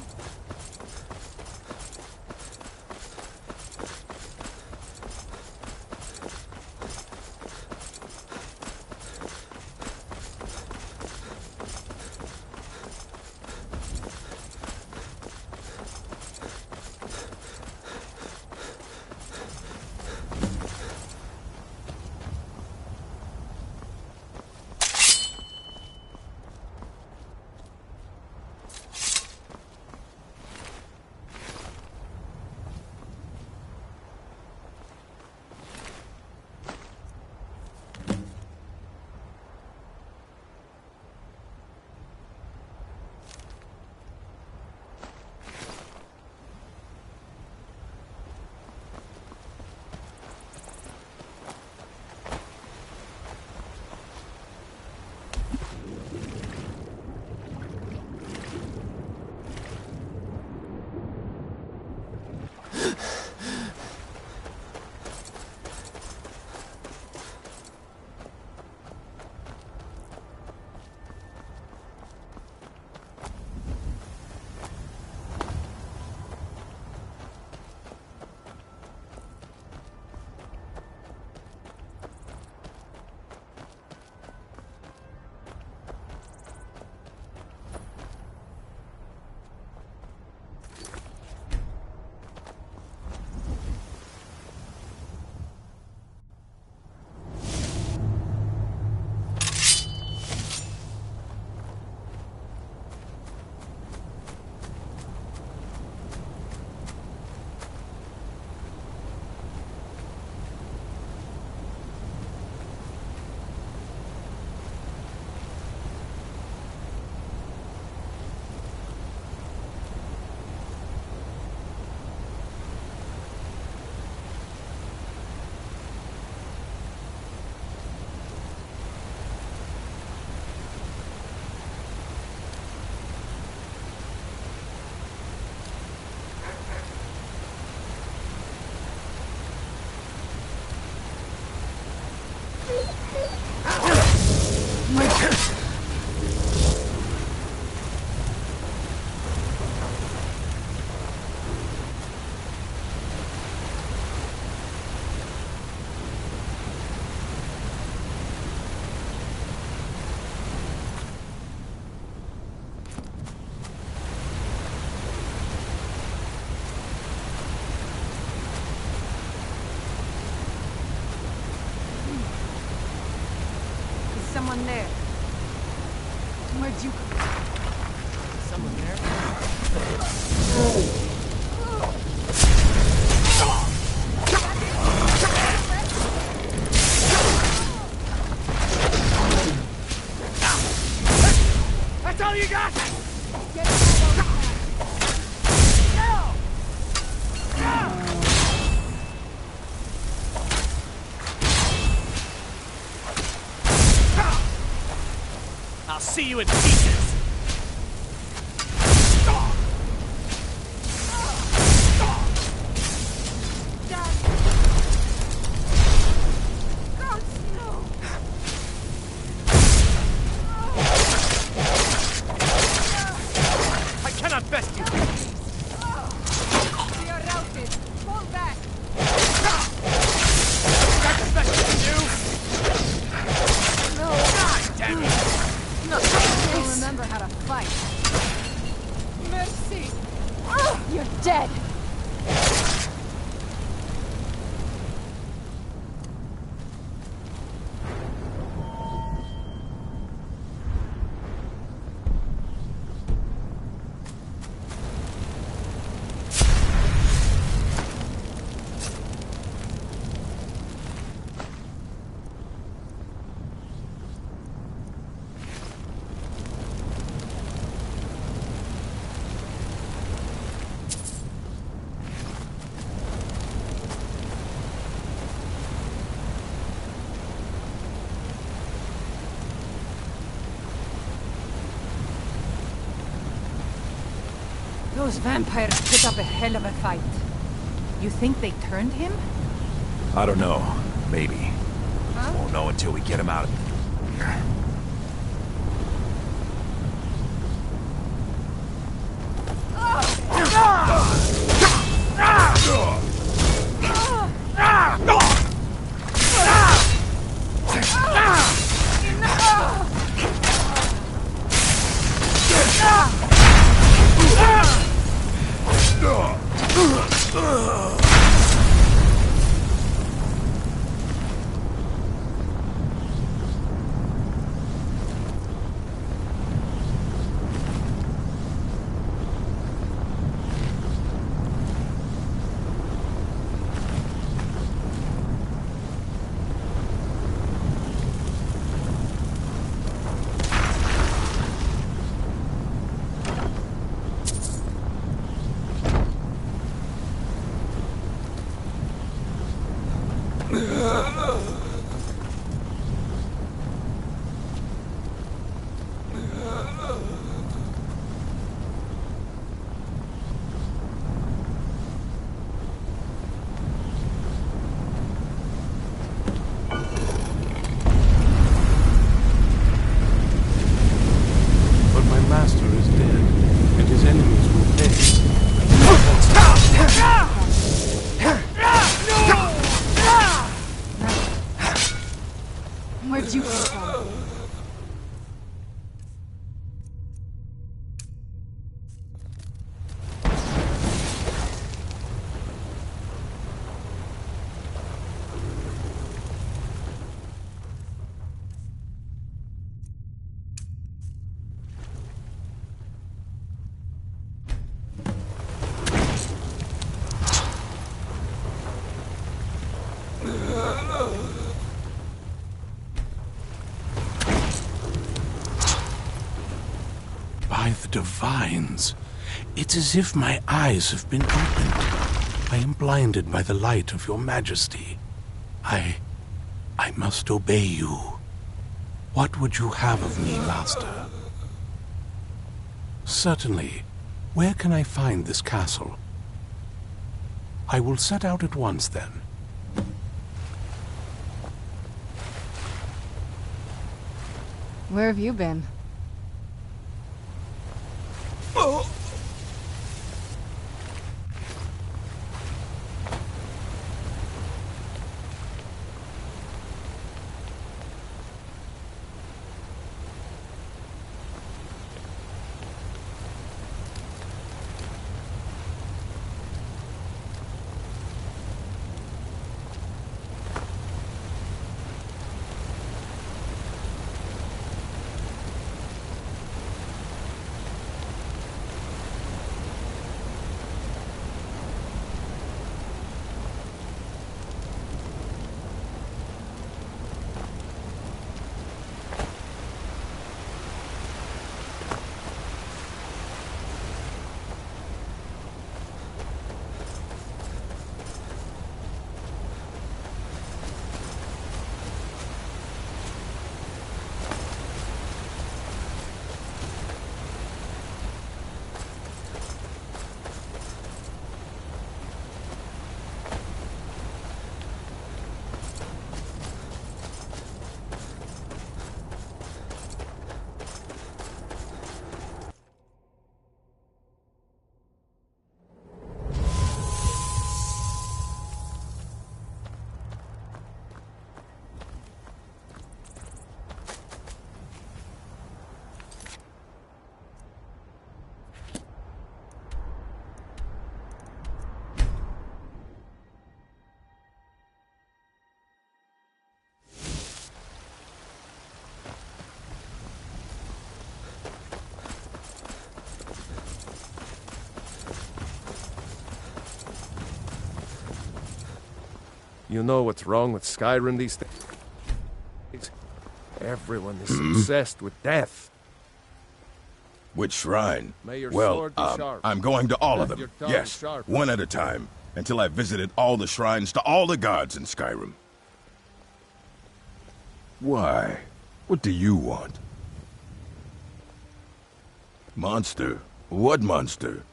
in there. Where'd you come from? Someone there? That's all you got? I'll see you in pieces. I cannot best you. We are routed. Fall back. That's the best you can do. No. God damn it. No. You'll remember how to fight. Mercy. You're dead. Those vampires put up a hell of a fight. You think they turned him? I don't know. Maybe. Huh? Won't know until we get him out of here. But my master is dead, and his enemies will pay. Where'd you come from? By the divines, it's as if my eyes have been opened. I am blinded by the light of your majesty. I must obey you. What would you have of me, master? Certainly. Where can I find this castle? I will set out at once, then. Where have you been? You know what's wrong with Skyrim these days? Everyone is obsessed with death. Which shrine? May your Well, sword be sharp. I'm going to all of Let them. your tongue Yes, sharp. one at a time, until I've visited all the shrines to all the gods in Skyrim. Why? What do you want? Monster? What monster?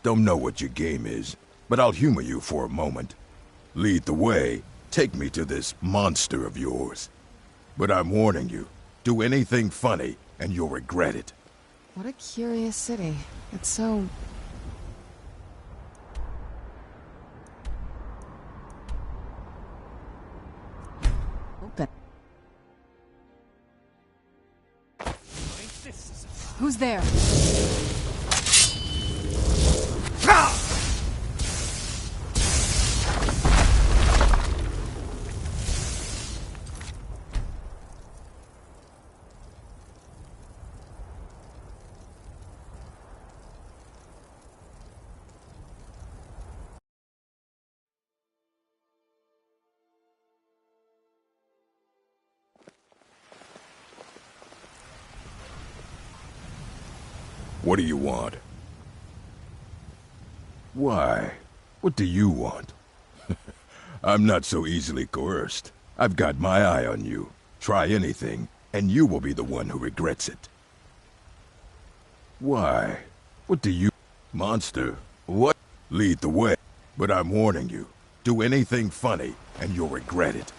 Don't know what your game is, but I'll humor you for a moment. Lead the way. Take me to this monster of yours. But I'm warning you, do anything funny, and you'll regret it. What a curious city. It's so... open. Who's there? What do you want? Why? What do you want? I'm not so easily coerced. I've got my eye on you. Try anything, and you will be the one who regrets it. Why? What do you... Monster? What? Lead the way. But I'm warning you. Do anything funny, and you'll regret it.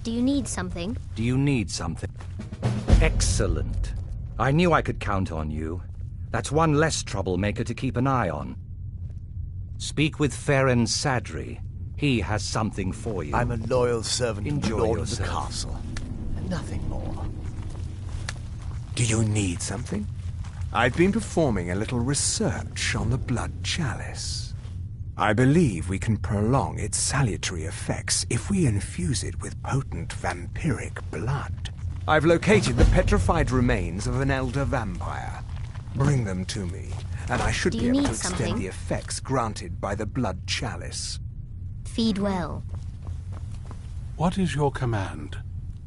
Do you need something? Do you need something? Excellent. I knew I could count on you. That's one less troublemaker to keep an eye on. Speak with Farron Sadri. He has something for you. I'm a loyal servant of the Enjoy Lord of the yourself. Castle, and nothing more. Do you need something? I've been performing a little research on the Blood Chalice. I believe we can prolong its salutary effects if we infuse it with potent vampiric blood. I've located the petrified remains of an elder vampire. Bring them to me, and I should Do be you able need to extend something? the effects granted by the Blood Chalice. Feed well. What is your command?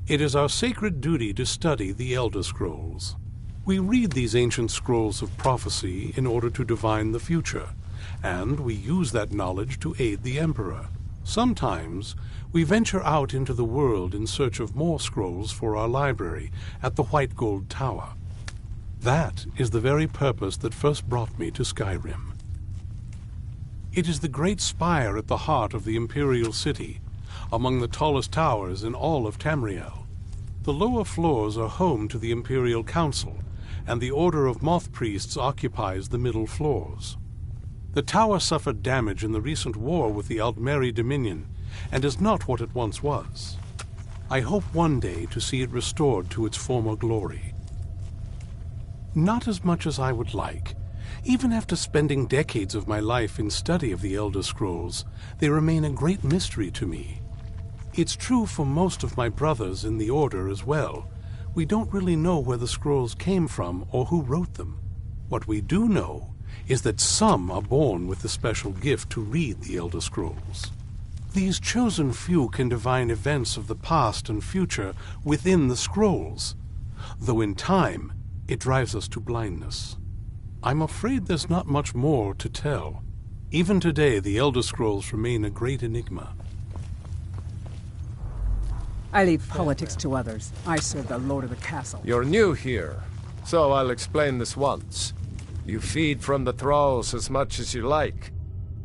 It is our sacred duty to study the Elder Scrolls. We read these ancient scrolls of prophecy in order to divine the future, and we use that knowledge to aid the Emperor. Sometimes we venture out into the world in search of more scrolls for our library at the White Gold Tower. That is the very purpose that first brought me to Skyrim. It is the great spire at the heart of the Imperial City, among the tallest towers in all of Tamriel. The lower floors are home to the Imperial Council, and the Order of Moth Priests occupies the middle floors. The tower suffered damage in the recent war with the Aldmeri Dominion, and is not what it once was. I hope one day to see it restored to its former glory. Not as much as I would like. Even after spending decades of my life in study of the Elder Scrolls, they remain a great mystery to me. It's true for most of my brothers in the Order as well. We don't really know where the scrolls came from or who wrote them. What we do know is that some are born with the special gift to read the Elder Scrolls. These chosen few can divine events of the past and future within the scrolls, though in time it drives us to blindness. I'm afraid there's not much more to tell. Even today, the Elder Scrolls remain a great enigma. I leave politics to others. I serve the lord of the castle. You're new here, so I'll explain this once. You feed from the thralls as much as you like.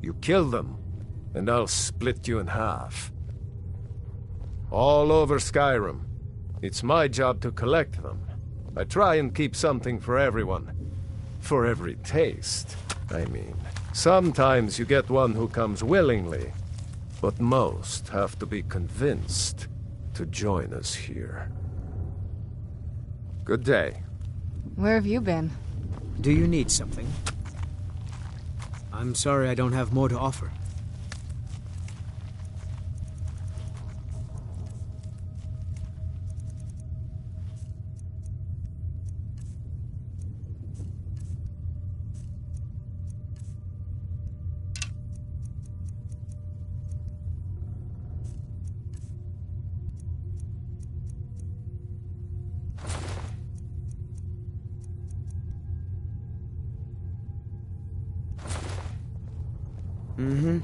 You kill them, and I'll split you in half. All over Skyrim. It's my job to collect them. I try and keep something for everyone. For every taste, I mean. Sometimes you get one who comes willingly, but most have to be convinced to join us here. Good day. Where have you been? Do you need something? I'm sorry I don't have more to offer. Mm-hmm.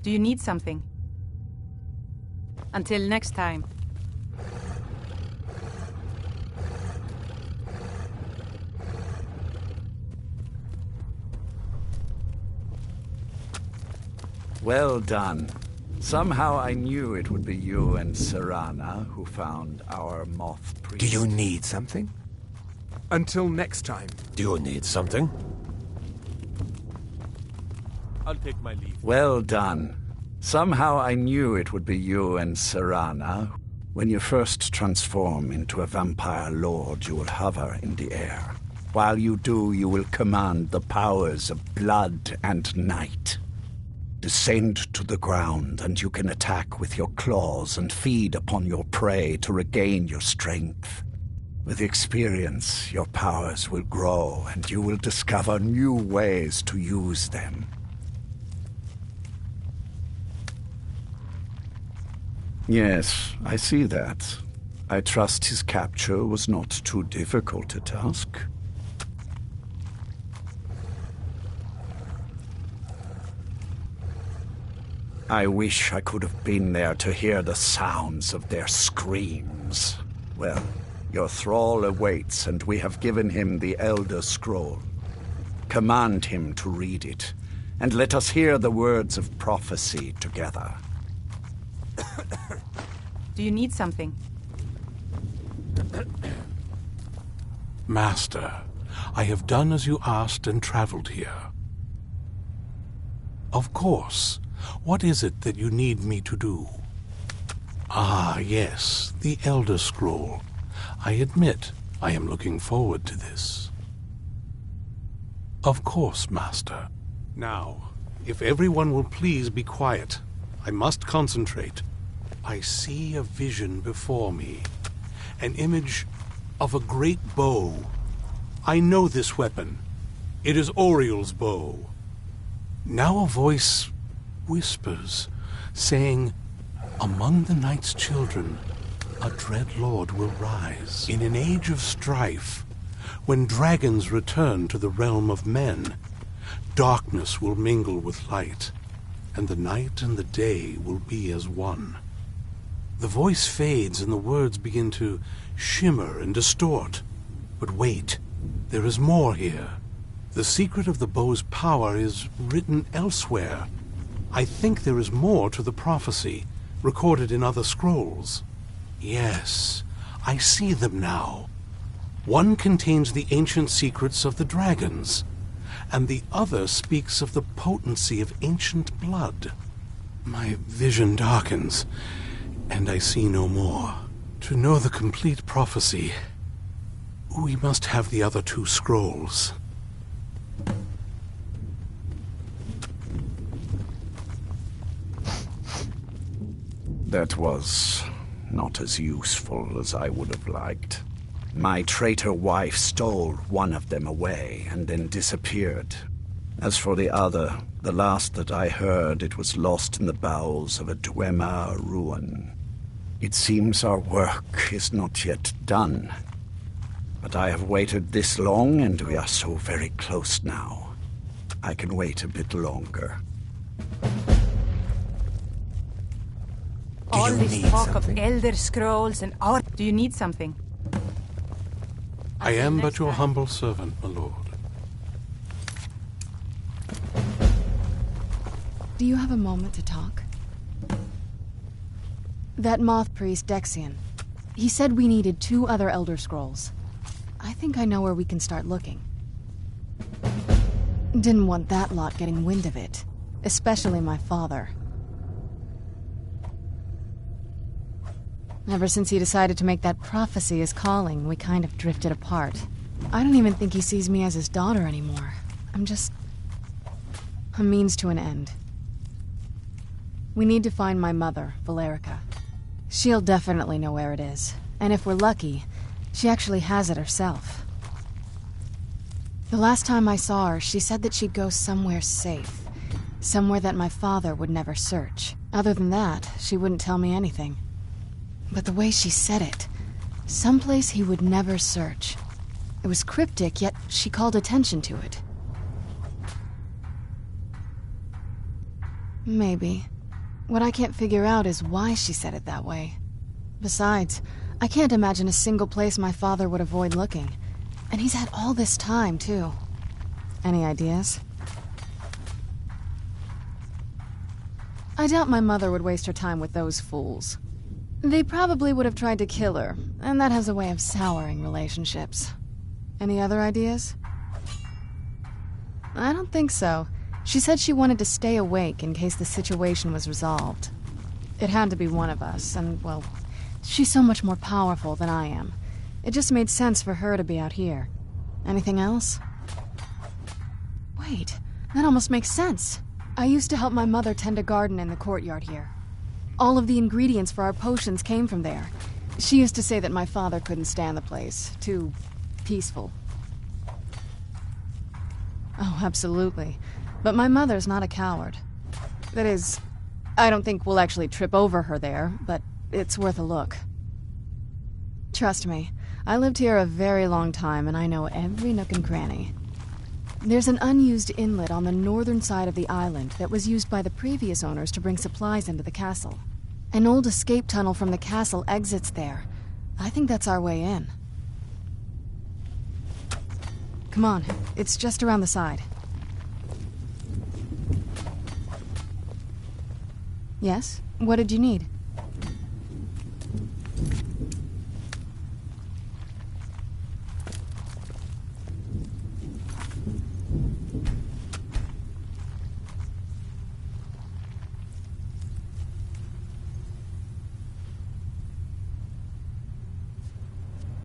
Do you need something? Until next time. Well done. Somehow I knew it would be you and Serana who found our moth priest. Do you need something? Until next time. Do you need something? I'll take my leave. Well done. Somehow I knew it would be you and Serana. When you first transform into a vampire lord, you will hover in the air. While you do, you will command the powers of blood and night. Descend to the ground, and you can attack with your claws and feed upon your prey to regain your strength. With experience, your powers will grow, and you will discover new ways to use them. Yes, I see that. I trust his capture was not too difficult a task. I wish I could have been there to hear the sounds of their screams. Well, your thrall awaits, and we have given him the Elder Scroll. Command him to read it, and let us hear the words of prophecy together. Do you need something? Master, I have done as you asked and traveled here. Of course. What is it that you need me to do? Ah, yes, the Elder Scroll. I admit I am looking forward to this. Of course, Master. Now, if everyone will please be quiet, I must concentrate. I see a vision before me, an image of a great bow. I know this weapon. It is Oriel's bow. Now a voice whispers, saying, "Among the night's children, a dread lord will rise. In an age of strife, when dragons return to the realm of men, darkness will mingle with light, and the night and the day will be as one." The voice fades and the words begin to shimmer and distort. But wait, there is more here. The secret of the bow's power is written elsewhere. I think there is more to the prophecy, recorded in other scrolls. Yes, I see them now. One contains the ancient secrets of the dragons, and the other speaks of the potency of ancient blood. My vision darkens, and I see no more. To know the complete prophecy, we must have the other 2 scrolls. That was not as useful as I would have liked. My traitor wife stole one of them away and then disappeared. As for the other, the last that I heard, it was lost in the bowels of a Dwemer ruin. It seems our work is not yet done. But I have waited this long, and we are so very close now. I can wait a bit longer. All this talk of Elder Scrolls and art. Do you need something? I am but your humble servant, my lord. Do you have a moment to talk? That moth priest, Dexian. He said we needed 2 other Elder Scrolls. I think I know where we can start looking. Didn't want that lot getting wind of it. Especially my father. Ever since he decided to make that prophecy his calling, we kind of drifted apart. I don't even think he sees me as his daughter anymore. I'm just a means to an end. We need to find my mother, Valerica. She'll definitely know where it is. And if we're lucky, she actually has it herself. The last time I saw her, she said that she'd go somewhere safe. Somewhere that my father would never search. Other than that, she wouldn't tell me anything. But the way she said it, someplace he would never search. It was cryptic, yet she called attention to it. Maybe. What I can't figure out is why she said it that way. Besides, I can't imagine a single place my father would avoid looking. And he's had all this time, too. Any ideas? I doubt my mother would waste her time with those fools. They probably would have tried to kill her, and that has a way of souring relationships. Any other ideas? I don't think so. She said she wanted to stay awake in case the situation was resolved. It had to be one of us, and, well, she's so much more powerful than I am. It just made sense for her to be out here. Anything else? Wait, that almost makes sense. I used to help my mother tend a garden in the courtyard here. All of the ingredients for our potions came from there. She used to say that my father couldn't stand the place. Too peaceful. Oh, absolutely. But my mother's not a coward. That is, I don't think we'll actually trip over her there, but it's worth a look. Trust me, I lived here a very long time and I know every nook and cranny. There's an unused inlet on the northern side of the island that was used by the previous owners to bring supplies into the castle. An old escape tunnel from the castle exits there. I think that's our way in. Come on, it's just around the side. Yes? What did you need?